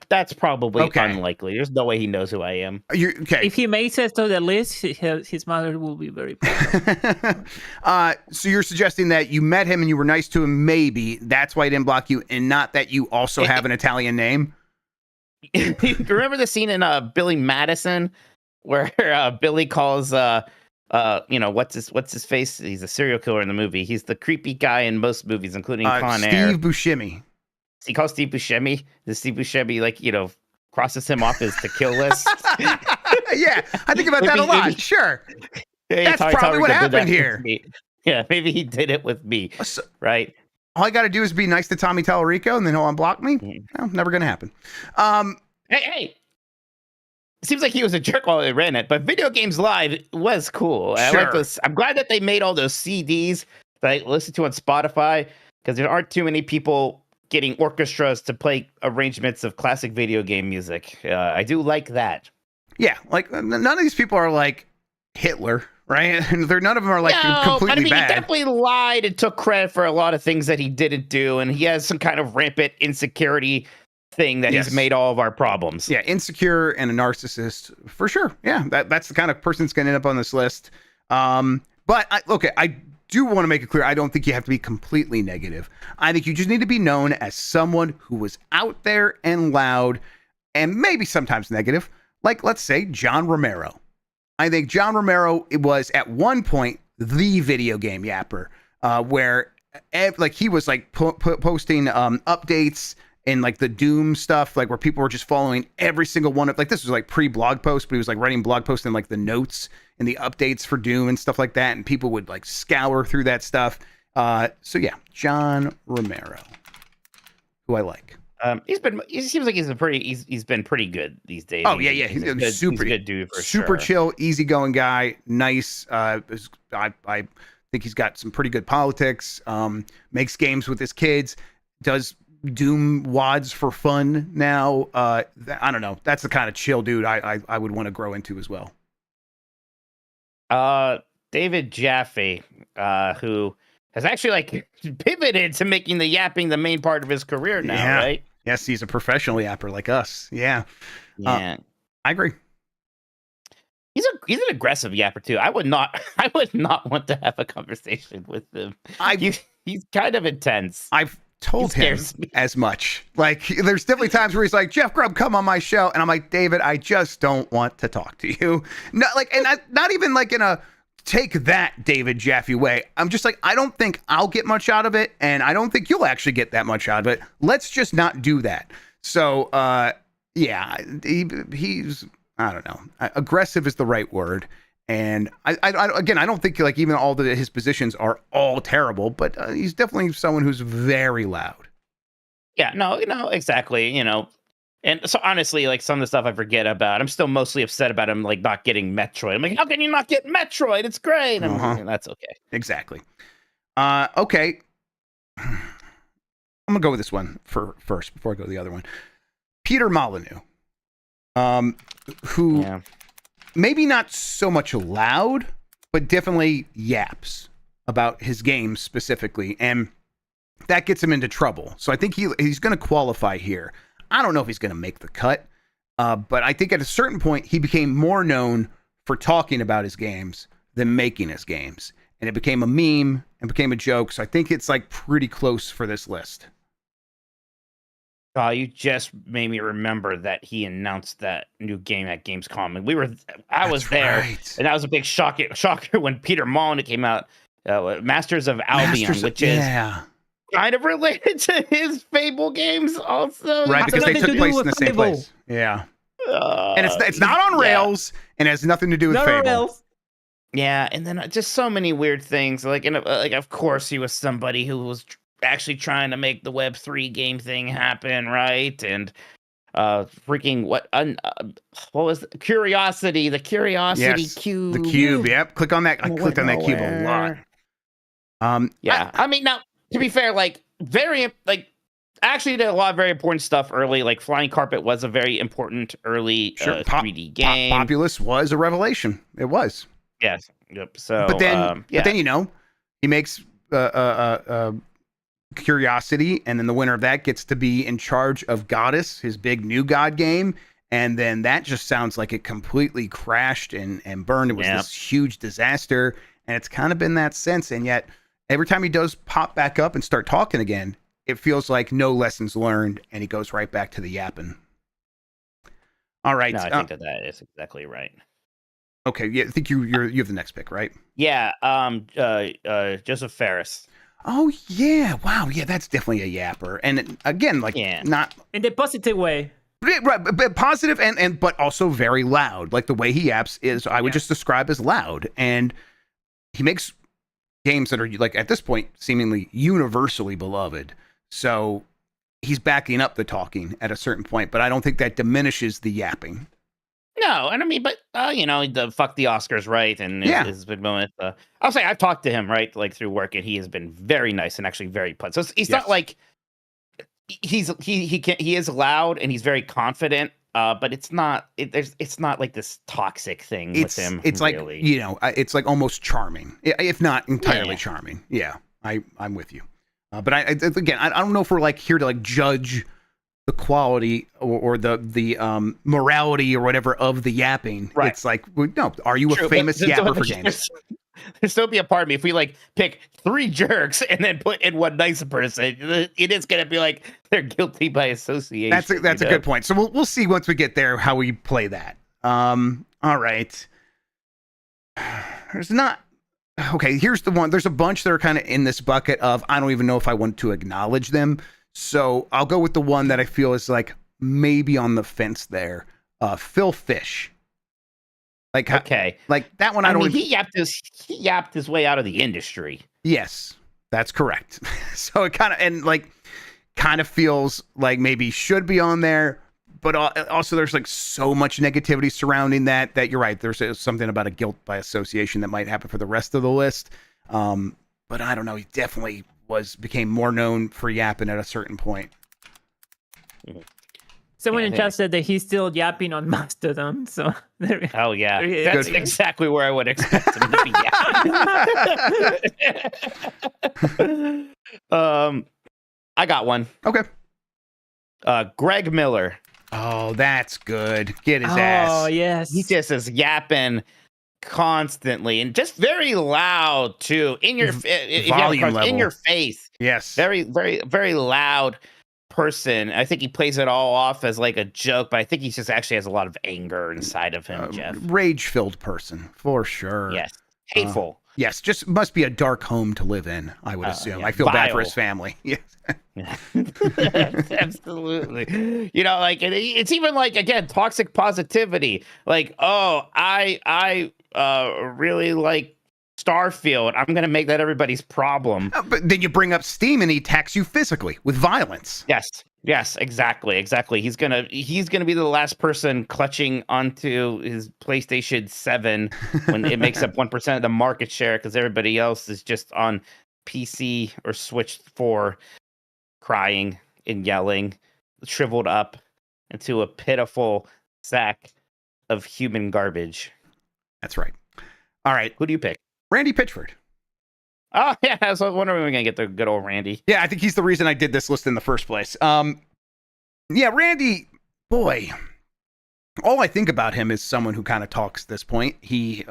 That's probably unlikely. There's no way he knows who I am. Okay. If he makes it to the list, his mother will be very proud. So you're suggesting that you met him and you were nice to him, maybe that's why he didn't block you, and not that you also have an Italian name? Remember the scene in Billy Madison where Billy calls what's his face? He's a serial killer in the movie. He's the creepy guy in most movies, including Con Air. Steve Buscemi. He calls Steve Buscemi. Does Steve Buscemi crosses him off his to kill list? Yeah, I think about that a lot. Sure. That's probably what happened here. Yeah, maybe he did it with me, right? All I got to do is be nice to Tommy Tallarico, and then he'll unblock me. No, never going to happen. Hey. It seems like he was a jerk while they ran it, but Video Games Live was cool. Sure. I like this. I'm glad that they made all those CDs that I listen to on Spotify, because there aren't too many people getting orchestras to play arrangements of classic video game music. I do like that. Yeah, none of these people are like Hitler, right? And none of them are like No, completely but I mean, bad. he definitely lied and took credit for a lot of things that he didn't do, and he has some kind of rampant insecurity thing that Yes. he's made all of our problems. Yeah, insecure and a narcissist for sure. Yeah, that's the kind of person that's going to end up on this list. But I do want to make it clear. I don't think you have to be completely negative. I think you just need to be known as someone who was out there and loud, and maybe sometimes negative. Like, let's say John Romero. I think John Romero was at one point the video game yapper, where like he was like posting updates and like the Doom stuff, like where people were just following every single one of, like, this was like pre-blog post, but he was like writing blog posts and like the notes and the updates for Doom and stuff like that, and people would like scour through that stuff. So yeah, John Romero, who I like. He seems like he's been pretty good these days. Oh yeah, he's a good dude for super sure. chill, easygoing guy. Nice. I think he's got some pretty good politics. Makes games with his kids. Does Doom wads for fun now. I don't know. That's the kind of chill dude I would want to grow into as well. David Jaffe, who has actually like pivoted to making the yapping the main part of his career now, right? Yes, he's a professional yapper like us. Yeah. I agree. He's an aggressive yapper too. I would not want to have a conversation with him. He's kind of intense. I've told him as much. Like, there's definitely times where he's like, Jeff Grubb, come on my show, and I'm like, David, I just don't want to talk to you. Not like, and not even like in a take that David Jaffe way. I'm just like, I don't think I'll get much out of it, and I don't think you'll actually get that much out of it. Let's just not do that. So yeah, he's, I don't know, aggressive is the right word. And I don't think like even all his positions are all terrible, but he's definitely someone who's very loud. Yeah, no, exactly. And so honestly, like some of the stuff I forget about, I'm still mostly upset about him like not getting Metroid. I'm like, how can you not get Metroid? It's great. And that's okay. Exactly. Okay. I'm gonna go with this one first before I go to the other one. Peter Molyneux, who. Yeah. Maybe not so much loud, but definitely yaps about his games specifically, and that gets him into trouble. So I think he's going to qualify here. I don't know if he's going to make the cut, but I think at a certain point he became more known for talking about his games than making his games, and it became a meme and became a joke. So I think it's like pretty close for this list. You just made me remember that he announced that new game at Gamescom, and I was there, right. And that was a big shocker when Peter Molyneux came out, Masters of Albion, which is kind of related to his Fable games, also, right? Because they took place in the same place. Yeah, and it's not on rails, and it has nothing to do with Fable. Rails. Yeah, and then just so many weird things. Like of course, he was somebody who was actually trying to make the Web3 game thing happen, right? And freaking what was the Curiosity? The Curiosity Cube. The Cube. Yep. Click on that. I clicked on that cube a lot. Yeah. I mean, now to be fair, like actually did a lot of very important stuff early. Like Flying Carpet was a very important early 3D game. Populous was a revelation. It was. Yes. Yep. So, but then he makes Curiosity, and then the winner of that gets to be in charge of Goddess, his big new god game, and then that just sounds like it completely crashed and burned. It was this huge disaster, and it's kind of been that since. And yet every time he does pop back up and start talking again, it feels like no lessons learned, and he goes right back to the yapping. All right. No, I think that is exactly right. Okay, yeah, I think you have the next pick, right? Yeah, Joseph Ferris. Oh yeah! Wow, yeah, that's definitely a yapper, and again, like not in the positive way, right? But positive and but also very loud. Like the way he yaps is, I would just describe as loud, and he makes games that are like at this point seemingly universally beloved. So he's backing up the talking at a certain point, but I don't think that diminishes the yapping. No, and I mean, but the fuck the Oscars, right? And his big moment. I'll say I've talked to him, right, like through work, and he has been very nice and actually very pleasant. So he's not like he is loud and he's very confident but it's not. It's not like this toxic thing with him. It's like really. it's like almost charming, if not entirely Yeah. charming. Yeah, I'm with you. But I don't know if we're like here to like judge the quality or the morality or whatever of the yapping. Right. It's like, no, are you True, a famous but yapper for games? There's still be a part of me if we like pick 3 jerks and then put in one nice person, it is gonna be like they're guilty by association. That's a good point. So we'll see once we get there how we play that. All right. There's not. Okay, here's the one. There's a bunch that are kind of in this bucket of I don't even know if I want to acknowledge them. So I'll go with the one that I feel is like maybe on the fence there. Phil Fish. Like okay, like that one. I don't. mean, he yapped his way out of the industry. Yes, that's correct. So it kind of feels like maybe should be on there, but also there's like so much negativity surrounding that you're right. There's something about a guilt by association that might happen for the rest of the list. But I don't know. He definitely became more known for yapping at a certain point. Someone in chat said that he's still yapping on Mastodon. So Oh yeah, there that's exactly where I would expect him to be. I got one. Okay. Greg Miller. Oh, that's good. Get his Oh ass. yes. He just is yapping constantly and just very loud too. In your Volume level. in your face. Yes. Very, very, very loud person. I think he plays it all off as like a joke, but I think he just actually has a lot of anger inside of him, Jeff. Rage-filled person for sure. Yes. Hateful. Yes, just must be a dark home to live in, I would assume. Yeah, I feel bad for vile. his family. Yeah. Absolutely. Like it's even like, again, toxic positivity. Like, oh, I really like Starfield. I'm gonna make that everybody's problem. But then you bring up Steam and he attacks you physically with violence. Yes, exactly. He's gonna be the last person clutching onto his PlayStation 7 when it makes up 1% of the market share because everybody else is just on PC or Switch 4, crying and yelling, shriveled up into a pitiful sack of human garbage. That's right. All right, Who do you pick? Randy Pitchford. Oh yeah, I was wondering when we're gonna get the good old Randy. Yeah, I think he's the reason I did this list in the first place. Yeah, Randy, boy, all I think about him is someone who kind of talks at this point. He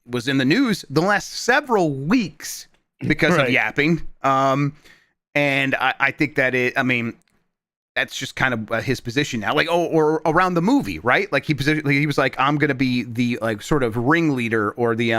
was in the news the last several weeks because of yapping. And I think that's just kind of his position now. Like, or around the movie, right? Like he was like, I'm going to be the like sort of ringleader or the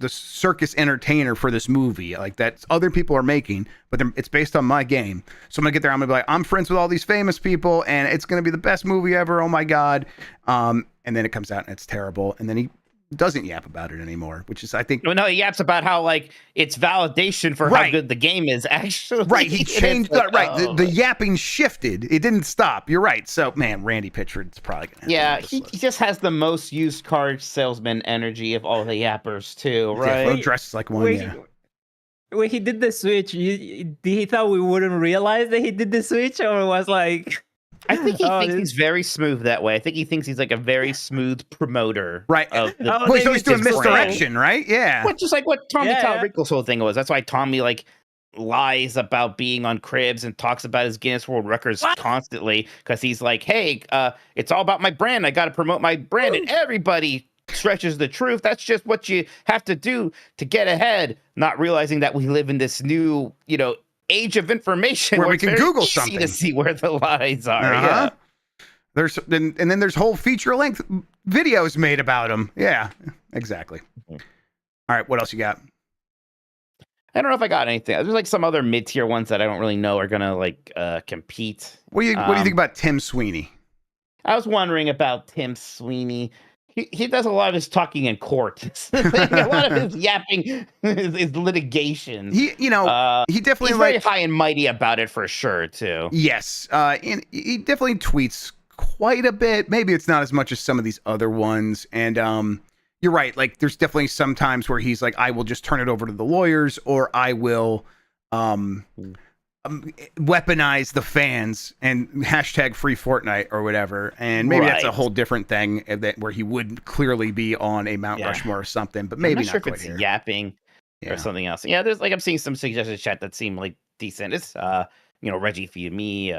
circus entertainer for this movie, like that other people are making, but it's based on my game. So I'm gonna get there. I'm gonna be like, I'm friends with all these famous people, and it's gonna be the best movie ever. Oh my god! And then it comes out and it's terrible, and then he doesn't yap about it anymore, which is, I think, Well, no, he yaps about how like it's validation for how Right. good the game is. Actually, right. He changed. Like, Right. oh. The yapping shifted. It didn't stop. You're right. So man, Randy Pitchford's probably gonna. Yeah, have to he be on this just has the most used car salesman energy of all the yappers too, list. right? Yeah, well, dressed like one. When Yeah. when he did the switch, he thought we wouldn't realize that he did the switch, or it was like, I think he Oh, thinks this- he's very smooth that way. I think he thinks he's like a very smooth promoter, Right. Of the, Oh, Well, he's maybe always doing it's his misdirection, right? Yeah. which is like what Tommy Yeah, yeah. Talrico's whole thing was. That's why Tommy like lies about being on Cribs and talks about his Guinness World Records What? constantly because he's like, hey, it's all about my brand. I got to promote my brand, and everybody stretches the truth. That's just what you have to do to get ahead. Not realizing that we live in this new, age of information Where we it's can very Google easy something. to see where the lies are. Uh-huh. And then there's whole feature length videos made about him. Yeah, exactly. Mhm. All right, what else you got? I don't know if I got anything. There's like some other mid-tier ones that I don't really know are gonna like compete. What do you think about Tim Sweeney? I was wondering about Tim Sweeney. He does a lot of his talking in court. a lot of his yapping is litigation. He He's definitely very high and mighty about it for sure too. yes, and he definitely tweets quite a bit. Maybe it's not as much as some of these other ones. And you're right. Like, there's definitely some times where he's like, I will just turn it over to the lawyers, or I will weaponize the fans and hashtag free Fortnite or whatever. And maybe that's a whole different thing where he would clearly be on a Mount Rushmore or something, but maybe I'm not sure quite if it's here. yapping or something else. Yeah, there's like I'm seeing some suggested chat that seem like decent. It's Reggie Fils-Aimé,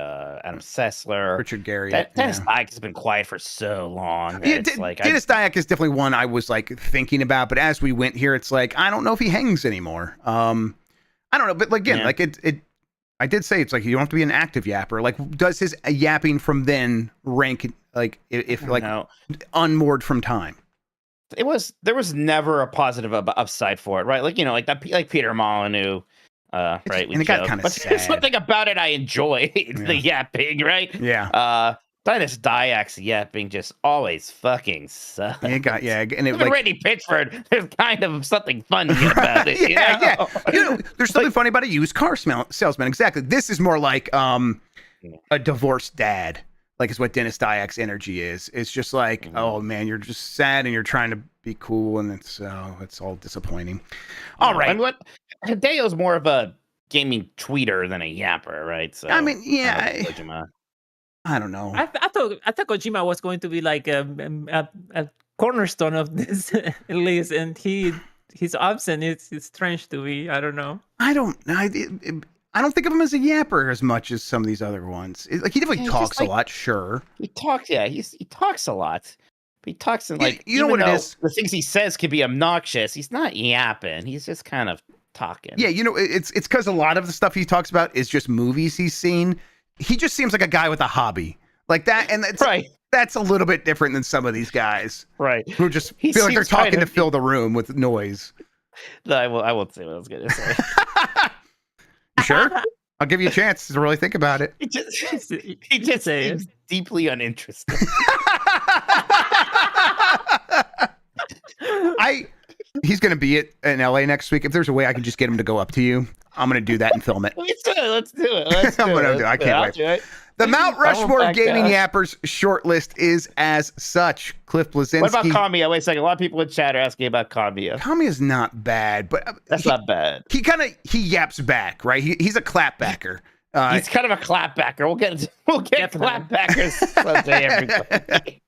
Adam Sessler, Richard Gary. Dennis Dyack has been quiet for so long. Yeah, It's like Dennis Dyack is definitely one I was like thinking about, but as we went here, it's like I don't know if he hangs anymore. I don't know, but again, like it. I did say it's like you don't have to be an active yapper. Like, does his yapping from then rank like if like unmoored from time? There was never a positive upside for it, right? Like like Peter Molyneux, right? And it got kind of sad. There's something about it I enjoy. It's the yapping, right? Yeah. Dennis Dyack's yapping just always fucking sucks. And even Randy Pitchford, there's kind of something funny about it. Yeah. There's something funny about a used car salesman. Exactly. This is more like a divorced dad. Like is what Dennis Dyack's energy is. It's just like, oh man, you're just sad and you're trying to be cool, and it's all disappointing. All right. And what Hideo's more of a gaming tweeter than a yapper, right? So I mean, I don't know. I thought Kojima was going to be like a cornerstone of this list, and he's absent. It's strange to me. I don't know. I don't think of him as a yapper as much as some of these other ones. Like he definitely talks a lot. Sure, he talks. Yeah, he talks a lot. But he talks in like you know what it is. The things he says could be obnoxious. He's not yapping. He's just kind of talking. Yeah, it's because a lot of the stuff he talks about is just movies he's seen. He just seems like a guy with a hobby like that, and that's right. That's a little bit different than some of these guys, right? Who just feel like they're talking to fill the room with noise. No, I won't say what I was going to say. You sure? I'll give you a chance to really think about it. He just seems deeply uninterested. He's going to be in LA next week. If there's a way I can just get him to go up to you, I'm going to do that and film it. Let's do it. I can't wait. The Mount Rushmore Gaming Yappers shortlist is as such. Cliff Bleszinski. What about Kamiya? Wait a second. A lot of people in chat are asking about Kamiya. Kamiya's not bad, but that's not bad. He yaps back, right? He's a clapbacker. He's kind of a clapbacker. We'll get clapbackers someday, everybody.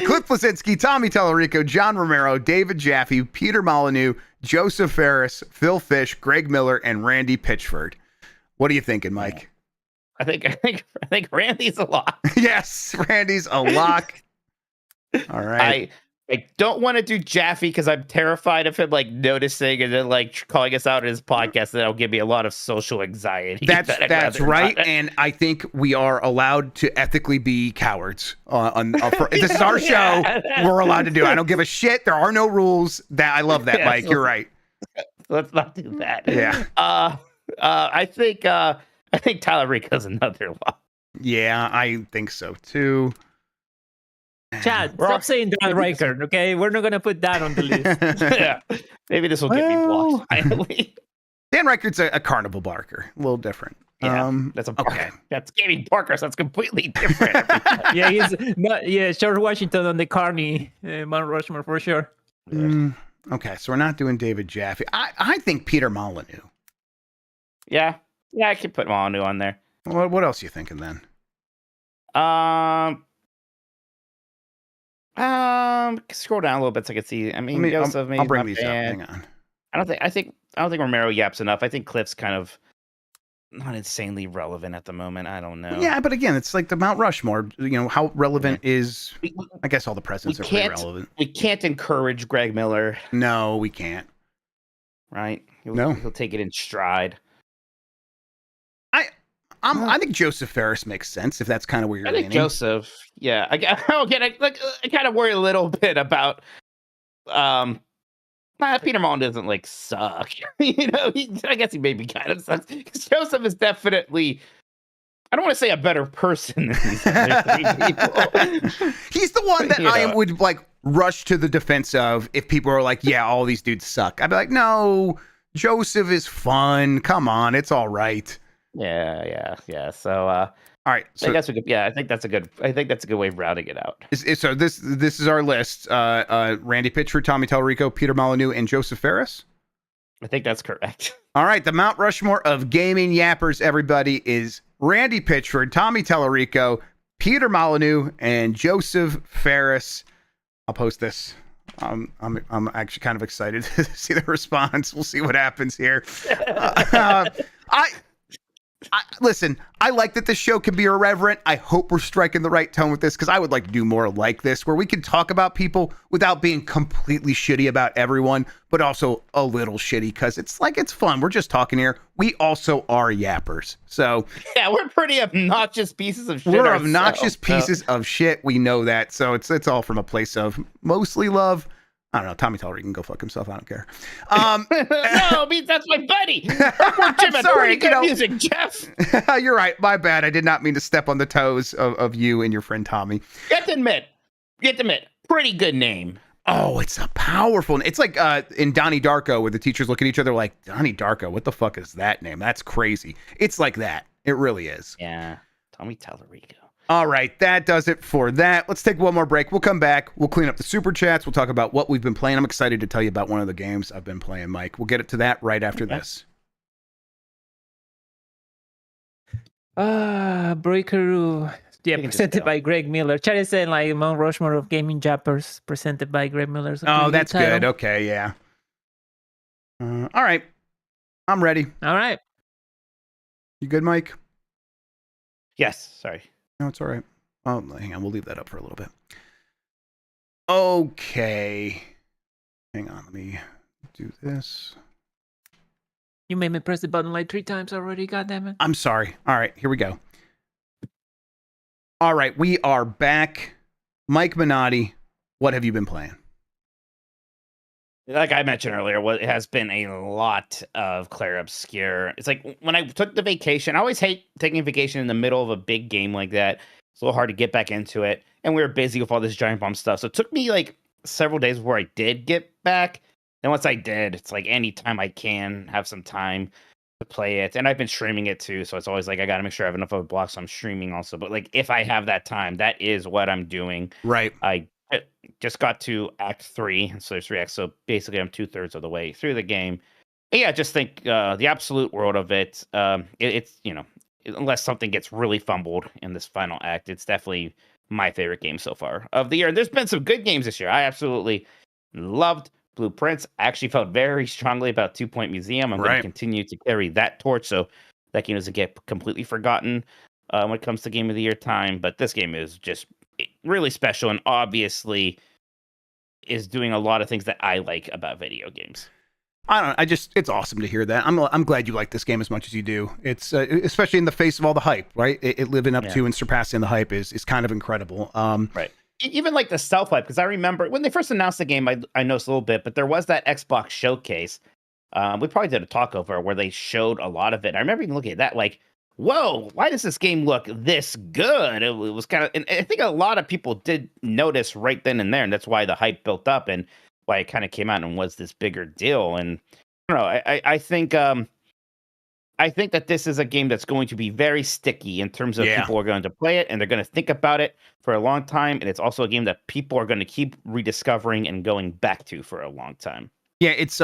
Cliff Bleszinski, Tommy Tallarico, John Romero, David Jaffe, Peter Molyneux, Joseph Ferris, Phil Fish, Greg Miller, and Randy Pitchford. What are you thinking, Mike? I think Randy's a lock. Yes, Randy's a lock. All right. I don't want to do Jaffe because I'm terrified of him like noticing and then like calling us out in his podcast. That'll give me a lot of social anxiety. That's right, and I think we are allowed to ethically be cowards. This is our show. We're allowed to do it. I don't give a shit. There are no rules. I love that, Mike. You're right. Let's not do that. Yeah. I think Tallarico's another lock. Yeah, I think so too. Chad, stop saying Dan Reichert, okay? We're not going to put that on the list. Yeah. Maybe this will get me blocked finally. Dan Reichert's a carnival barker. A little different. Yeah, that's a barker. Okay. That's gaming barker, so that's completely different. Yeah, he's not. Yeah, George Washington on the Carney, Mount Rushmore for sure. Okay, so we're not doing David Jaffe. I think Peter Molyneux. Yeah, I could put Molyneux on there. What else are you thinking then? Scroll down a little bit so I can see. I mean, I'll bring these up. Hang on. I don't think Romero yaps enough. I think Cliff's kind of not insanely relevant at the moment. I don't know. Yeah, but again, it's like the Mount Rushmore. How relevant is? I guess all the presidents are pretty relevant. We can't encourage Greg Miller. No, we can't. Right? He'll take it in stride. I think Joseph Ferris makes sense if that's kind of where you're leaning. I think Joseph, yeah. I kind of worry a little bit about Peter Mullen doesn't like suck. I guess he maybe kind of sucks because Joseph is definitely, I don't want to say a better person than these other three people. He's the one that I would like rush to the defense of if people are like, yeah, all these dudes suck. I'd be like, no, Joseph is fun. Come on, it's all right. Yeah. So, all right. So I guess we could. Yeah, I think that's a good way of rounding it out. So this is our list: Randy Pitchford, Tommy Tallarico, Peter Molyneux, and Joseph Ferris. I think that's correct. All right, the Mount Rushmore of gaming yappers, everybody, is Randy Pitchford, Tommy Tallarico, Peter Molyneux, and Joseph Ferris. I'll post this. I'm actually kind of excited to see the response. We'll see what happens here. Listen, I like that this show can be irreverent. I hope we're striking the right tone with this, because I would like to do more like this, where we can talk about people without being completely shitty about everyone, but also a little shitty, because it's fun. We're just talking here. We also are yappers. So yeah, we're pretty obnoxious pieces of shit. We're obnoxious pieces of shit. We know that. So it's all from a place of mostly love. I don't know. Tommy Tallarico can go fuck himself. I don't care. No, I mean, that's my buddy. Poor Jim had sorry, pretty good music, Jeff. You're right. My bad. I did not mean to step on the toes of you and your friend Tommy. You have to admit, pretty good name. Oh, it's a powerful. It's like in Donnie Darko, where the teachers look at each other like, Donnie Darko, what the fuck is that name? That's crazy. It's like that. It really is. Yeah, Tommy Tallarico. All right, that does it for that. Let's take one more break. We'll come back. We'll clean up the super chats. We'll talk about what we've been playing. I'm excited to tell you about one of the games I've been playing, Mike. We'll get to that right after this. Breakaroo. Yeah, presented by Greg Miller. Charlie saying like Mount Rushmore of gaming jappers, presented by Greg Miller. Oh, that's good. Okay, yeah. All right. I'm ready. All right. You good, Mike? Yes, sorry. No, it's all right. Oh, hang on. We'll leave that up for a little bit. Okay. Hang on. Let me do this. You made me press the button like 3 times already. Goddammit. I'm sorry. All right. Here we go. All right. We are back. Mike Minotti, what have you been playing? Like I mentioned earlier, it has been a lot of Claire Obscure. It's like when I took the vacation, I always hate taking a vacation in the middle of a big game like that. It's a little hard to get back into it. And we were busy with all this Giant Bomb stuff. So it took me like several days before I did get back. And once I did, it's like anytime I can have some time to play it. And I've been streaming it too. So it's always like I got to make sure I have enough of a block. So I'm streaming also. But like if I have that time, that is what I'm doing. Right. I just got to Act 3, so there's 3 acts, so basically I'm 2/3 of the way through the game. But yeah, just think the absolute world of it, it's, you know, unless something gets really fumbled in this final act, it's definitely my favorite game so far of the year. And there's been some good games this year. I absolutely loved Blueprints. I actually felt very strongly about 2 Point Museum. I'm going to continue to carry that torch, so that game doesn't get completely forgotten when it comes to Game of the Year time. But this game is just really special and obviously is doing a lot of things that I like about video games. I don't know. It's awesome to hear that. I'm glad you like this game as much as you do. It's especially in the face of all the hype, right? It living up to and surpassing the hype is kind of incredible. Right. Even like the stealth hype, because I remember when they first announced the game, I noticed a little bit, but there was that Xbox showcase. We probably did a talk over where they showed a lot of it. I remember even looking at that like, whoa, why does this game look this good? It was kind of, and I think a lot of people did notice right then and there, and that's why the hype built up and why it kind of came out and was this bigger deal. And I don't know, I think that this is a game that's going to be very sticky in terms of people are going to play it and they're going to think about it for a long time. And it's also a game that people are going to keep rediscovering and going back to for a long time. Yeah, it's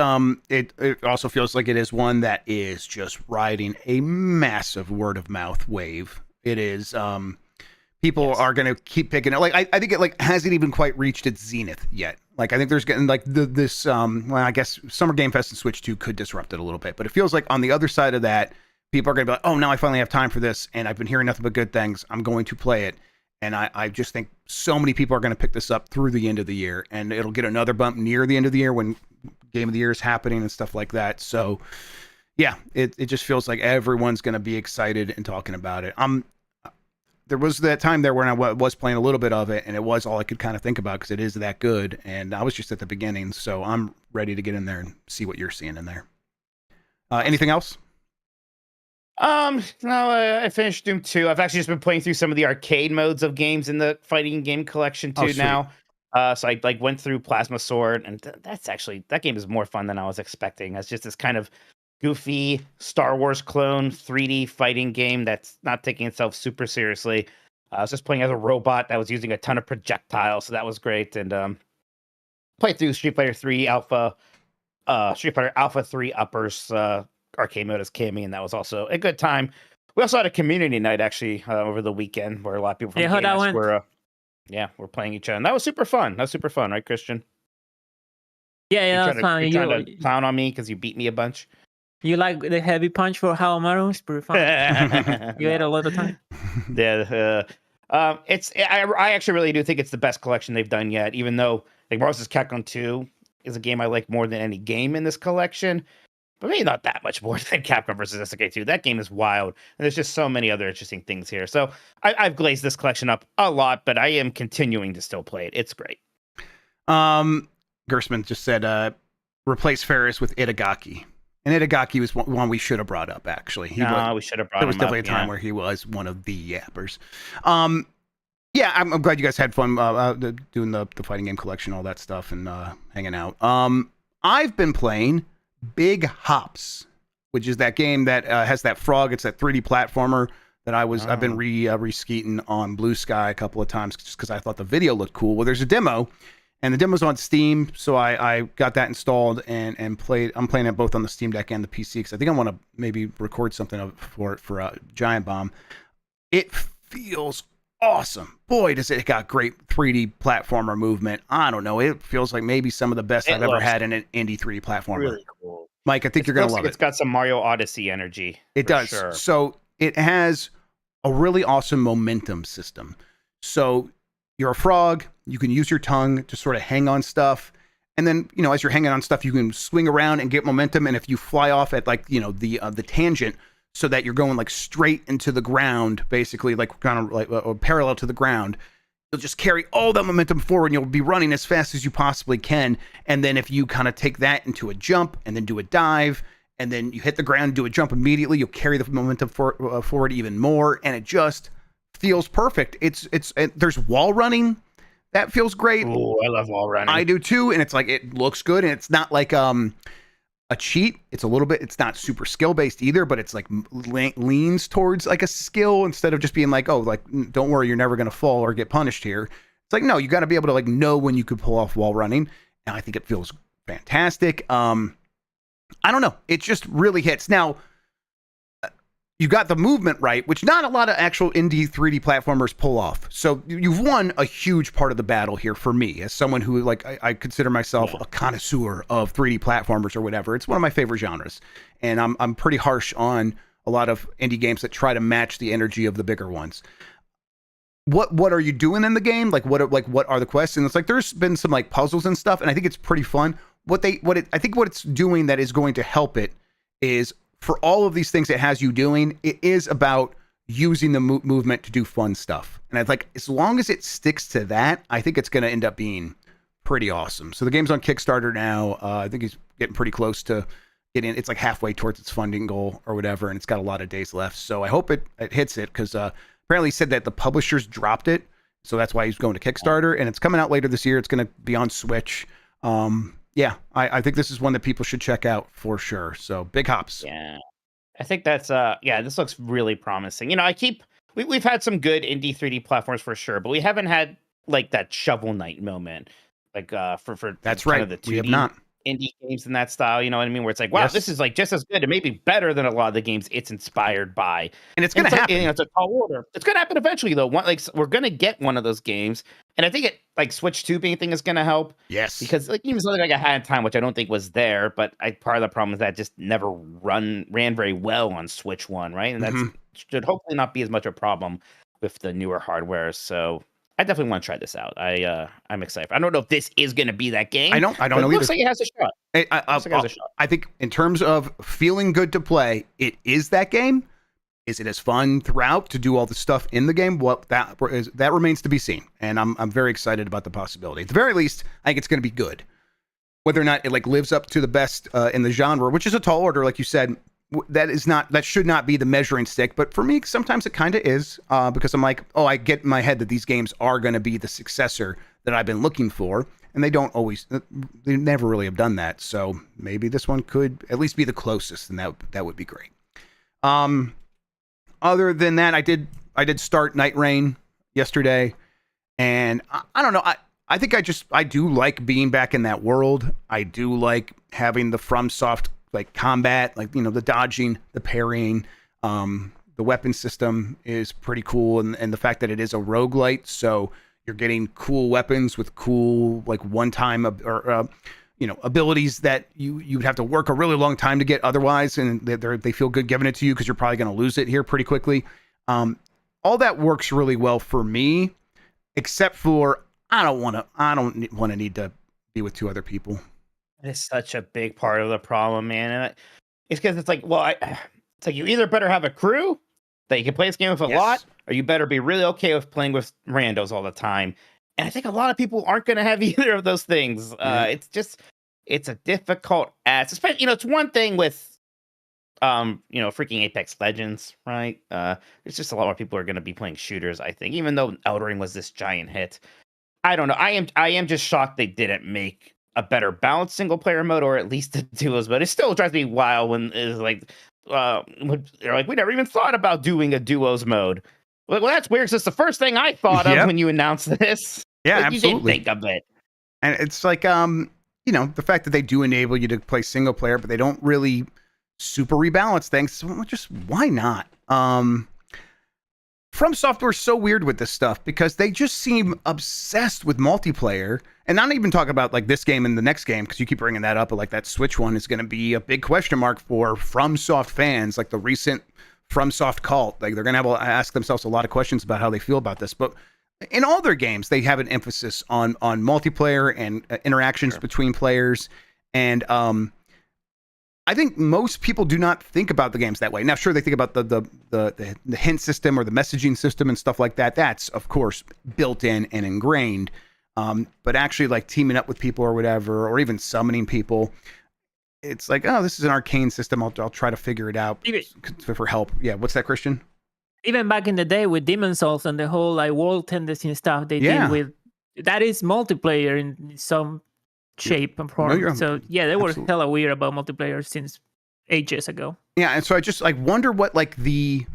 it also feels like it is one that is just riding a massive word of mouth wave. It is people are going to keep picking it. Like I think it like hasn't even quite reached its zenith yet. Like I think there's getting like this well, I guess Summer Game Fest and Switch 2 could disrupt it a little bit, but it feels like on the other side of that, people are going to be like, "Oh, now I finally have time for this and I've been hearing nothing but good things. I'm going to play it." And I just think so many people are going to pick this up through the end of the year, and it'll get another bump near the end of the year when Game of the Year is happening and stuff like that. So yeah, it just feels like everyone's going to be excited and talking about it. There was that time there when I was playing a little bit of it, and it was all I could kind of think about because it is that good. And I was just at the beginning, so I'm ready to get in there and see what you're seeing in there. Anything else? No, I finished Doom 2. I've actually just been playing through some of the arcade modes of games in the fighting game collection too now. So I like went through Plasma Sword, and that game is more fun than I was expecting. That's just this kind of goofy Star Wars clone 3D fighting game that's not taking itself super seriously. I was just playing as a robot that was using a ton of projectiles, so that was great. And played through Street Fighter 3 Alpha Street Fighter Alpha 3 Uppers arcade mode as Cammy, and that was also a good time. We also had a community night actually over the weekend where a lot of people from Yeah, how that GameS went? were playing each other, and that was super fun. Right, Christian? Yeah, that's fine. You're trying to clown on me because you beat me a bunch. You like the heavy punch for Haomaru? It's pretty fun. You ate a lot of time. Yeah, I actually really do think it's the best collection they've done yet. Even though like Marvel's Capcom 2 is a game I like more than any game in this collection, but maybe not that much more than Capcom versus SNK 2. That game is wild, and there's just so many other interesting things here. So I've glazed this collection up a lot, but I am continuing to still play it. It's great. Gersman just said, replace Ferris with Itagaki. And Itagaki was one we should have brought up, actually. We should have brought him up. There was definitely a time where he was one of the yappers. Yeah, I'm glad you guys had fun doing the fighting game collection, all that stuff, and hanging out. I've been playing Big Hops, which is that game that has that frog. It's that 3D platformer that I've been re-skeeting on Blue Sky a couple of times just because I thought the video looked cool. Well, there's a demo. And the demo's on Steam, so I got that installed and played. I'm playing it both on the Steam Deck and the PC because I think I want to maybe record something for it for Giant Bomb. It feels awesome. Boy, does it got great 3D platformer movement. I don't know. It feels like maybe some of the best I've ever had in an indie 3D platformer. Really cool. Mike, I think you're going to love it. It's got some Mario Odyssey energy. It does. Sure. So it has a really awesome momentum system. So you're a frog. You can use your tongue to sort of hang on stuff. And then, as you're hanging on stuff, you can swing around and get momentum. And if you fly off at the tangent so that you're going like straight into the ground, basically like kind of like parallel to the ground, you'll just carry all that momentum forward and you'll be running as fast as you possibly can. And then if you kind of take that into a jump and then do a dive and then you hit the ground and do a jump immediately, you'll carry the momentum forward even more. And it just feels perfect. There's wall running. That feels great. Oh, I love wall running. I do too. And it's like, it looks good. And it's not like a cheat. It's it's not super skill based either, but it's like leans towards like a skill instead of just being like, oh, like, don't worry, you're never going to fall or get punished here. It's like, no, you got to be able to like know when you could pull off wall running. And I think it feels fantastic. I don't know. It just really hits. Now, you got the movement right, which not a lot of actual indie 3D platformers pull off. So you've won a huge part of the battle here for me as someone who like I consider myself a connoisseur of 3D platformers or whatever. It's one of my favorite genres, and I'm pretty harsh on a lot of indie games that try to match the energy of the bigger ones. What are you doing in the game? Like what are the quests? And it's like there's been some like puzzles and stuff, and I think it's pretty fun. I think what it's doing that is going to help it is, for all of these things it has you doing, it is about using the movement to do fun stuff. And I'd like, as long as it sticks to that, I think it's going to end up being pretty awesome. So the game's on Kickstarter now. I think he's getting pretty close to getting, it's like halfway towards its funding goal or whatever. And it's got a lot of days left. So I hope it hits it, because apparently he said that the publishers dropped it. So that's why he's going to Kickstarter, and it's coming out later this year. It's going to be on Switch. Yeah, I think this is one that people should check out for sure. So Big Hops. Yeah, I think that's this looks really promising. We've had some good indie 3D platforms for sure, but we haven't had like that Shovel Knight moment, like for that's kind right. of the 2D we have not indie games in that style. You know what I mean? Where it's like, wow, This is like just as good and maybe better than a lot of the games it's inspired by. And it's going to happen. It's a tall order. It's going to happen eventually, though. We're going to get one of those games, and I think Switch 2 being thing is going to help. Yes, because even something like A Hat in Time, which I don't think was there, but part of the problem is that just never ran very well on Switch 1, right? And that should hopefully not be as much a problem with the newer hardware. So I definitely want to try this out. I'm excited. I don't know if this is going to be that game. I don't know either. It looks like it has a shot. I think in terms of feeling good to play, it is that game. Is it as fun throughout to do all the stuff in the game? Well, that remains to be seen, and I'm very excited about the possibility. At the very least, I think it's going to be good. Whether or not it like lives up to the best in the genre, which is a tall order, like you said, that should not be the measuring stick. But for me, sometimes it kind of is, because I'm like, oh, I get in my head that these games are going to be the successor that I've been looking for, and they never really have done that. So maybe this one could at least be the closest, and that would be great. Other than that, I did start Night Rain yesterday, and I don't know. I think I do like being back in that world. I do like having the FromSoft like combat, like, you know, the dodging, the parrying, the weapon system is pretty cool, and the fact that it is a roguelite, so you're getting cool weapons with cool like one-time abilities that you would have to work a really long time to get otherwise, and they feel good giving it to you because you're probably going to lose it here pretty quickly. All that works really well for me, except for I don't want to need to be with two other people. It's such a big part of the problem, man. And it's because it's like, well, it's like you either better have a crew that you can play this game with a lot, or you better be really okay with playing with randos all the time. And I think a lot of people aren't going to have either of those things. It's a difficult ask. Especially, you know, it's one thing with, freaking Apex Legends, right? There's just a lot more people are going to be playing shooters, I think, even though Elden Ring was this giant hit. I don't know. I am just shocked they didn't make a better balanced single player mode, or at least the duos mode. It still drives me wild when it's like, they're like, we never even thought about doing a duos mode. Well, that's weird. 'Cause it's the first thing I thought of when you announced this. Yeah, like, absolutely. You didn't think of it. And it's like, the fact that they do enable you to play single player, but they don't really super rebalance things. So just why not? From Software is so weird with this stuff because they just seem obsessed with multiplayer, and not even talking about like this game and the next game, because you keep bringing that up, but like that Switch one is going to be a big question mark for FromSoft fans, like the recent FromSoft cult. Like they're going to have to ask themselves a lot of questions about how they feel about this. But in all their games, they have an emphasis on multiplayer and interactions between players, and I think most people do not think about the games that way. Now, sure, they think about the hint system or the messaging system and stuff like that. That's, of course, built in and ingrained. But actually, like teaming up with people or whatever, or even summoning people, it's like, oh, this is an arcane system. I'll try to figure it out for help. Yeah, what's that, Christian? Even back in the day with Demon's Souls and the whole like world tendency and stuff they did with, that is multiplayer in some shape and form. So yeah, they were hella weird about multiplayer since ages ago. Yeah, and so I just like wonder what like the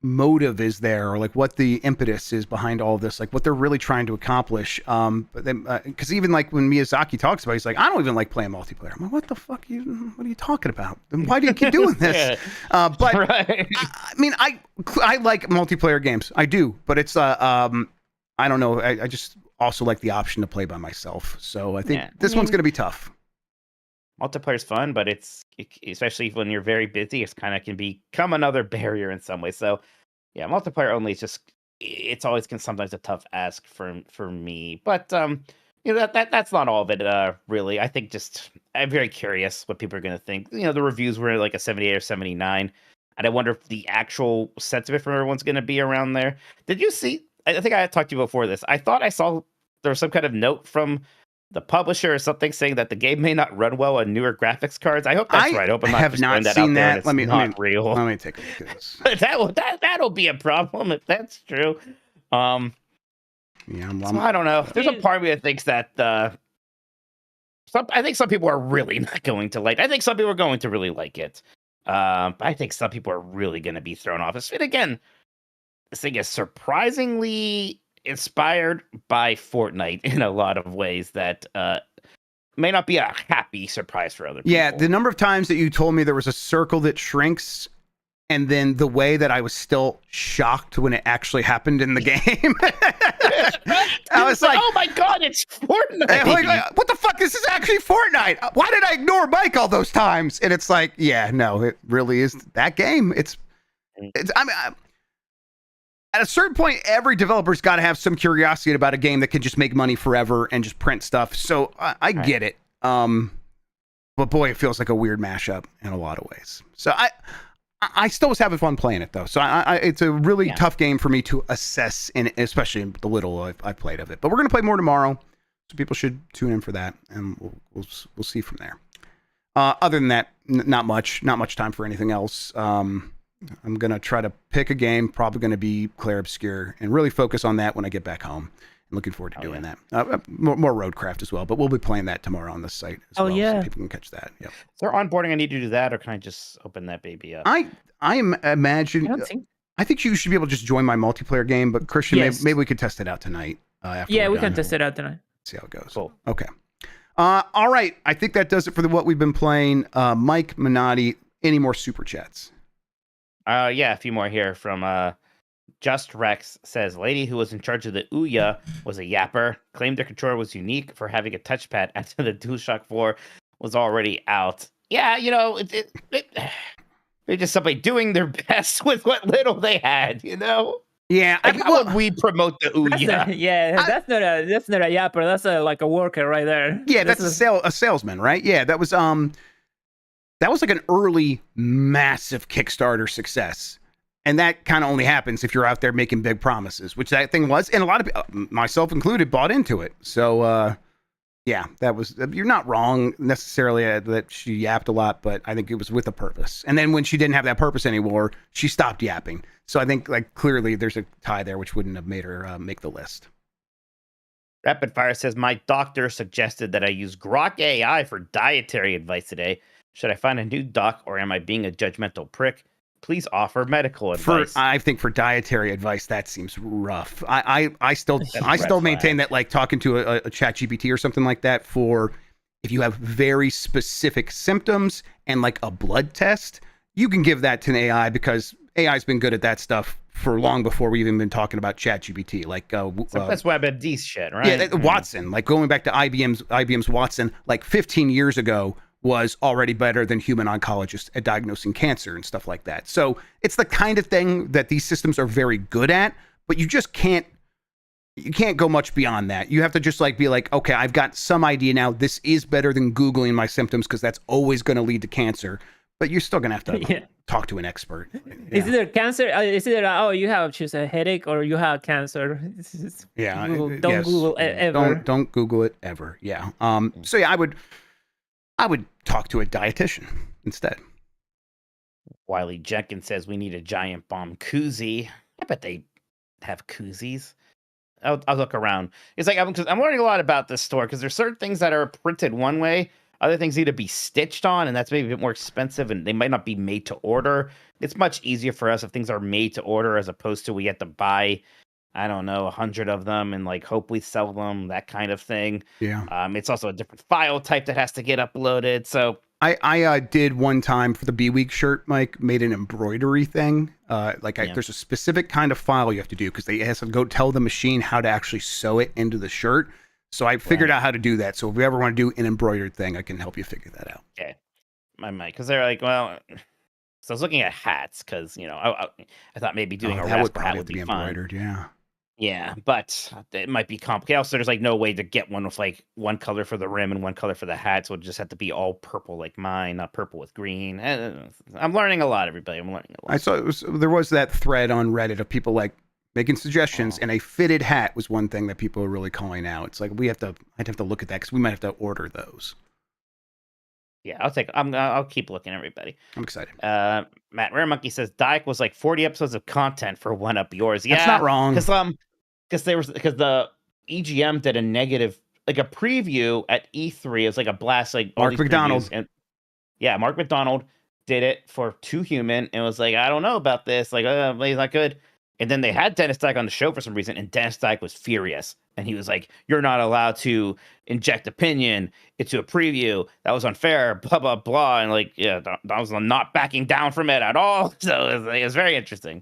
motive is there, or like what the impetus is behind all of this, like what they're really trying to accomplish. But then because even like when Miyazaki talks about it, he's like, I don't even like playing multiplayer. I'm like, what the fuck what are you talking about? Then why do you keep doing this? But right. I mean, I like multiplayer games, I do, but it's I don't know, I just also like the option to play by myself. So I think this one's going to be tough. Multiplayer's fun, but especially when you're very busy, it's kind of can become another barrier in some way. So yeah, multiplayer only is just, it's always sometimes a tough ask for me. But that's not all of it really. I think I'm very curious what people are going to think. The reviews were like a 78 or 79. And I wonder if the actual sentiment from everyone's going to be around there. Did you see? I think I had talked to you before this. I thought I saw there was some kind of note from the publisher or something saying that the game may not run well on newer graphics cards. I hope that's right. I hope I'm not have not seen that. Let me real. Let me take a look at this. That'll be a problem if that's true. I don't know. There's a part of me that thinks that I think some people are really not going to like. I think some people are going to really like it. But I think some people are really going to be thrown off. And again, this thing is surprisingly inspired by Fortnite in a lot of ways that may not be a happy surprise for other people. Yeah, the number of times that you told me there was a circle that shrinks, and then the way that I was still shocked when it actually happened in the game. I was like, oh my God, it's Fortnite. Like, what the fuck? This is actually Fortnite. Why did I ignore Mike all those times? And it's like, yeah, no, it really is that game. It's I mean, at a certain point, every developer's got to have some curiosity about a game that can just make money forever and just print stuff. So I get it. But boy, it feels like a weird mashup in a lot of ways. So I still was having fun playing it though. So it's a really tough game for me to assess, and especially the little I played of it. But we're gonna play more tomorrow, so people should tune in for that, and we'll see from there. Other than that, not much time for anything else. I'm going to try to pick a game, probably going to be Clair Obscure, and really focus on that when I get back home. I'm looking forward to doing that. More Roadcraft as well, but we'll be playing that tomorrow on the site as well, so people can catch that. Yep. Is there onboarding I need to do that, or can I just open that baby up? I imagine... I think you should be able to just join my multiplayer game, but Christian, maybe we could test it out tonight. After Yeah, we're we can done. test it out tonight. See how it goes. Cool. Okay. All right. I think that does it for what we've been playing. Mike Minotti, any more super chats? Yeah, a few more here from Just Rex says, lady who was in charge of the Ouya was a yapper, claimed their controller was unique for having a touchpad after the DualShock 4 was already out. Yeah, you know, they're just somebody doing their best with what little they had, you know? Yeah. Like, how would we promote the Ouya? That's not a yapper. That's like a worker right there. Yeah, that's a salesman, right? Yeah, that was like an early massive Kickstarter success. And that kind of only happens if you're out there making big promises, which that thing was, and a lot of people, myself included, bought into it. So yeah, that was, you're not wrong necessarily that she yapped a lot, but I think it was with a purpose. And then when she didn't have that purpose anymore, she stopped yapping. So I think like clearly there's a tie there, which wouldn't have made her make the list. Rapid Fire says, my doctor suggested that I use Grok AI for dietary advice today. Should I find a new doc or am I being a judgmental prick? Please offer medical advice. I think for dietary advice, that seems rough. I still maintain that like talking to a chat GPT or something like that for if you have very specific symptoms and like a blood test, you can give that to an AI because AI's been good at that stuff for long before we've even been talking about chat GPT. Like that's WebMD's shit, right? Yeah, Watson. Like going back to IBM's Watson, like 15 years ago, was already better than human oncologists at diagnosing cancer and stuff like that. So it's the kind of thing that these systems are very good at, but you just can't go much beyond that. You have to just like be like, okay, I've got some idea now. This is better than Googling my symptoms because that's always going to lead to cancer. But you're still going to have to talk to an expert. Yeah. Is it a cancer? Is it you have just a headache or you have cancer? Don't Google it ever. Don't Google it ever. Yeah. So yeah, I would talk to a dietitian instead. Wiley Jenkins says we need a giant bomb koozie. I bet they have koozies. I'll look around. It's like I'm learning a lot about this store because there's certain things that are printed one way, other things need to be stitched on, and that's maybe a bit more expensive, and they might not be made to order. It's much easier for us if things are made to order as opposed to we have to buy, I don't know, 100 of them and like hope we sell them, that kind of thing. Yeah. It's also a different file type that has to get uploaded. So I did one time for the B-Week shirt, Mike, made an embroidery thing. There's a specific kind of file you have to do because they have to go tell the machine how to actually sew it into the shirt. So I figured out how to do that. So if you ever want to do an embroidered thing, I can help you figure that out. Okay. My mic, because they're like, well, so I was looking at hats because, you know, I thought maybe doing a rascal hat would be fun. Embroidered, yeah. Yeah, but it might be complicated. Also, there's like no way to get one with like one color for the rim and one color for the hat, so it just have to be all purple like mine, not purple with green. I'm learning a lot, everybody. I'm learning a lot. I saw there was that thread on Reddit of people like making suggestions, and a fitted hat was one thing that people are really calling out. It's like I'd have to look at that because we might have to order those. Yeah, I'll keep looking, everybody. I'm excited. Matt Rare Monkey says Dyke was like 40 episodes of content for One Up Yours. Yeah, that's not wrong. Because the EGM did a negative, like a preview at E3. It was like a blast, like Mark McDonald. And yeah, Mark McDonald did it for Too Human and was like, I don't know about this. Like, he's not good. And then they had Dennis Dyke on the show for some reason, and Dennis Dyke was furious. And he was like, you're not allowed to inject opinion into a preview. That was unfair, blah, blah, blah. And like, yeah, that was not backing down from it at all. So it was very interesting.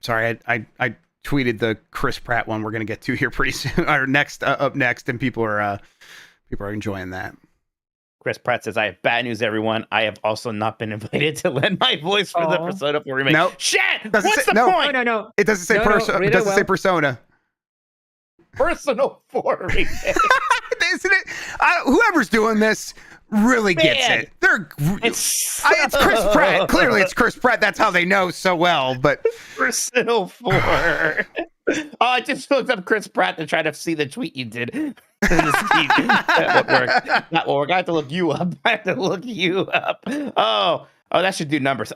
Sorry, I tweeted the Chris Pratt one we're going to get to here pretty soon, or up next, and people are enjoying that. Chris Pratt says, I have bad news, everyone. I have also not been invited to lend my voice for the Persona 4 remake. Nope. Shit! What's the point? No. It doesn't say Persona. It doesn't say Persona. Persona 4 remake. Isn't it? Whoever's doing this really gets it. It's Chris Pratt. Clearly, it's Chris Pratt. That's how they know so well. But Persona 4. I just looked up Chris Pratt to try to see the tweet you did. That would work. Not will work. I have to look you up. Oh, that should do numbers.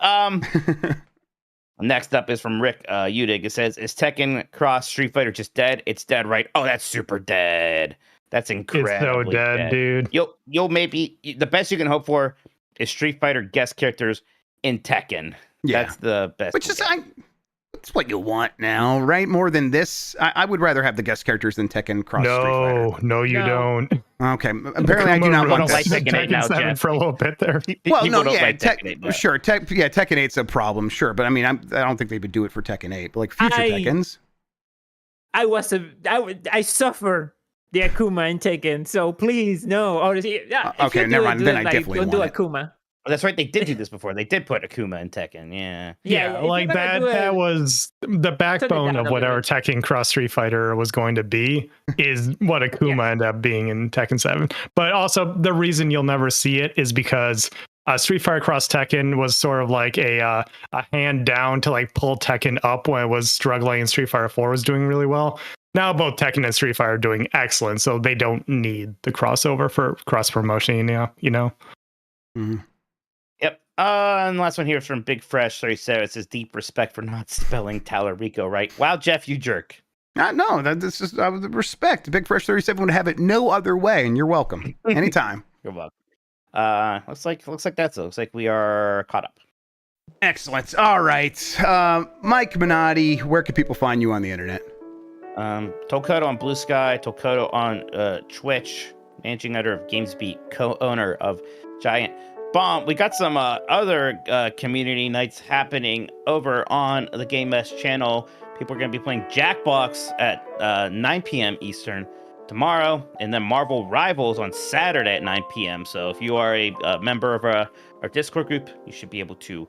Next up is from Rick Udig. It says, "Is Tekken Cross Street Fighter just dead? It's dead, right? Oh, that's super dead. That's incredible. It's so dead, dude. You'll maybe the best you can hope for is Street Fighter guest characters in Tekken. Yeah. That's the best. Which is That's what you want now, right? More than this. I would rather have the guest characters than Tekken Cross Street Fighter. No, you don't. Okay, apparently I do not Akuma want don't like this. Tekken 8 now, 7 Jeff. for a little bit there. Well, People no, don't yeah, like Tekken 8 now. sure. Tekken 8's a problem, sure, but I mean, I don't think they would do it for Tekken 8, but like future Tekkens. I suffer the Akuma in Tekken, so please no. Or Okay, never mind. Then I definitely don't do want it. Akuma. Oh, that's right. They did do this before. They did put Akuma in Tekken. Yeah. Yeah, if like you're gonna that. do it- That was the backbone down of a whatever little Tekken Cross Street Fighter was going to be. Is what Akuma ended up being in Tekken 7. But also the reason you'll never see it is because Street Fighter Cross Tekken was sort of like a hand down to like pull Tekken up when it was struggling, and Street Fighter 4 was doing really well. Now both Tekken and Street Fighter are doing excellent, so they don't need the crossover for cross promotion. You know. Mm-hmm. Yep. And the last one here is from Big Fresh 37. It says deep respect for not spelling Talarico right. Wow, Jeff, you jerk. No, this is respect. Big Fresh 37 would have it no other way, and you're welcome anytime. You're welcome. Looks like that's it. Looks like we are caught up. Excellent. All right, Mike Minotti, where can people find you on the internet? Tokoto on Blue Sky, Tokoto on Twitch, managing editor of GamesBeat, co-owner of Giant Bomb. We got some other community nights happening over on the Game Mesh channel. People are going to be playing Jackbox at 9 p.m. Eastern tomorrow, and then Marvel Rivals on Saturday at 9 p.m. So if you are a member of our Discord group, you should be able to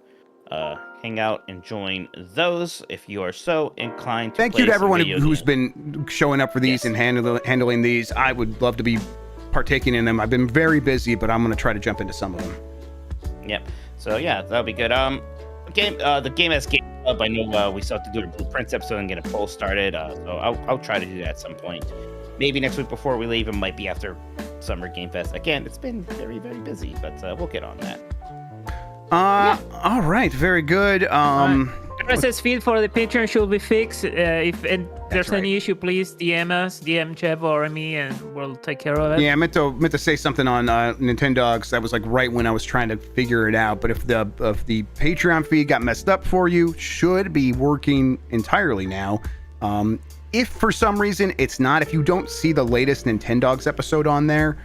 hang out and join those if you are so inclined to. Thank you to everyone who's been showing up for these and handling these. I would love to be partaking in them. I've been very busy, but I'm going to try to jump into some of them. Yep. So yeah, that'll be good. The Game as Game Club. I know we still have to do a Blueprints episode and get a poll started. So I'll try to do that at some point. Maybe next week before we leave. It might be after Summer Game Fest. Again, it's been very, very busy, but we'll get on that. All right, very good. RSS feed for the Patreon should be fixed. If there's right. any issue, please DM us, DM Jeff or me, and we'll take care of it. Yeah, I meant to say something on Nintendogs. That was like right when I was trying to figure it out. But if the Patreon feed got messed up for you, should be working entirely now. If for some reason it's not, if you don't see the latest Nintendogs episode on there,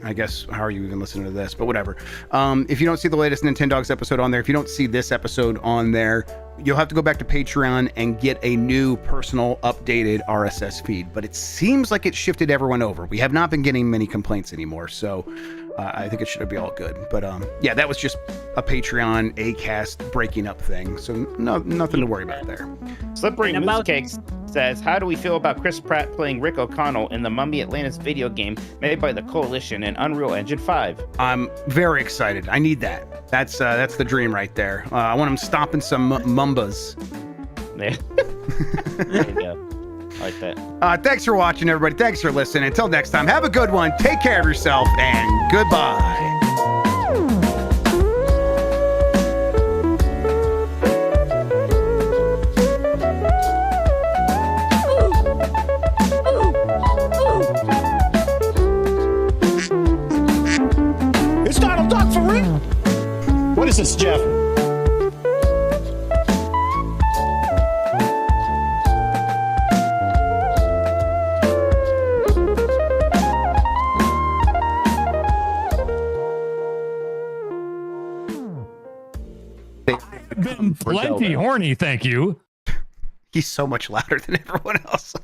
I guess, how are you even listening to this? But whatever. If you don't see the latest Nintendogs episode on there, if you don't see this episode on there, you'll have to go back to Patreon and get a new personal updated RSS feed. But it seems like it shifted everyone over. We have not been getting many complaints anymore, so I think it should be all good. But yeah, that was just a Patreon Acast breaking up thing, so nothing to worry about there. Slippery Moose Cakes says, how do we feel about Chris Pratt playing Rick O'Connell in the Mummy Atlantis video game made by the Coalition in Unreal Engine 5? I'm very excited. I need that. That's the dream right there. I want him stomping some mumbas. Yeah. There you go. I like that. Thanks for watching, everybody. Thanks for listening. Until next time, have a good one. Take care of yourself, and goodbye. It's Donald Duck for real. What is this, Jeff? I've been plenty horny, thank you. He's so much louder than everyone else.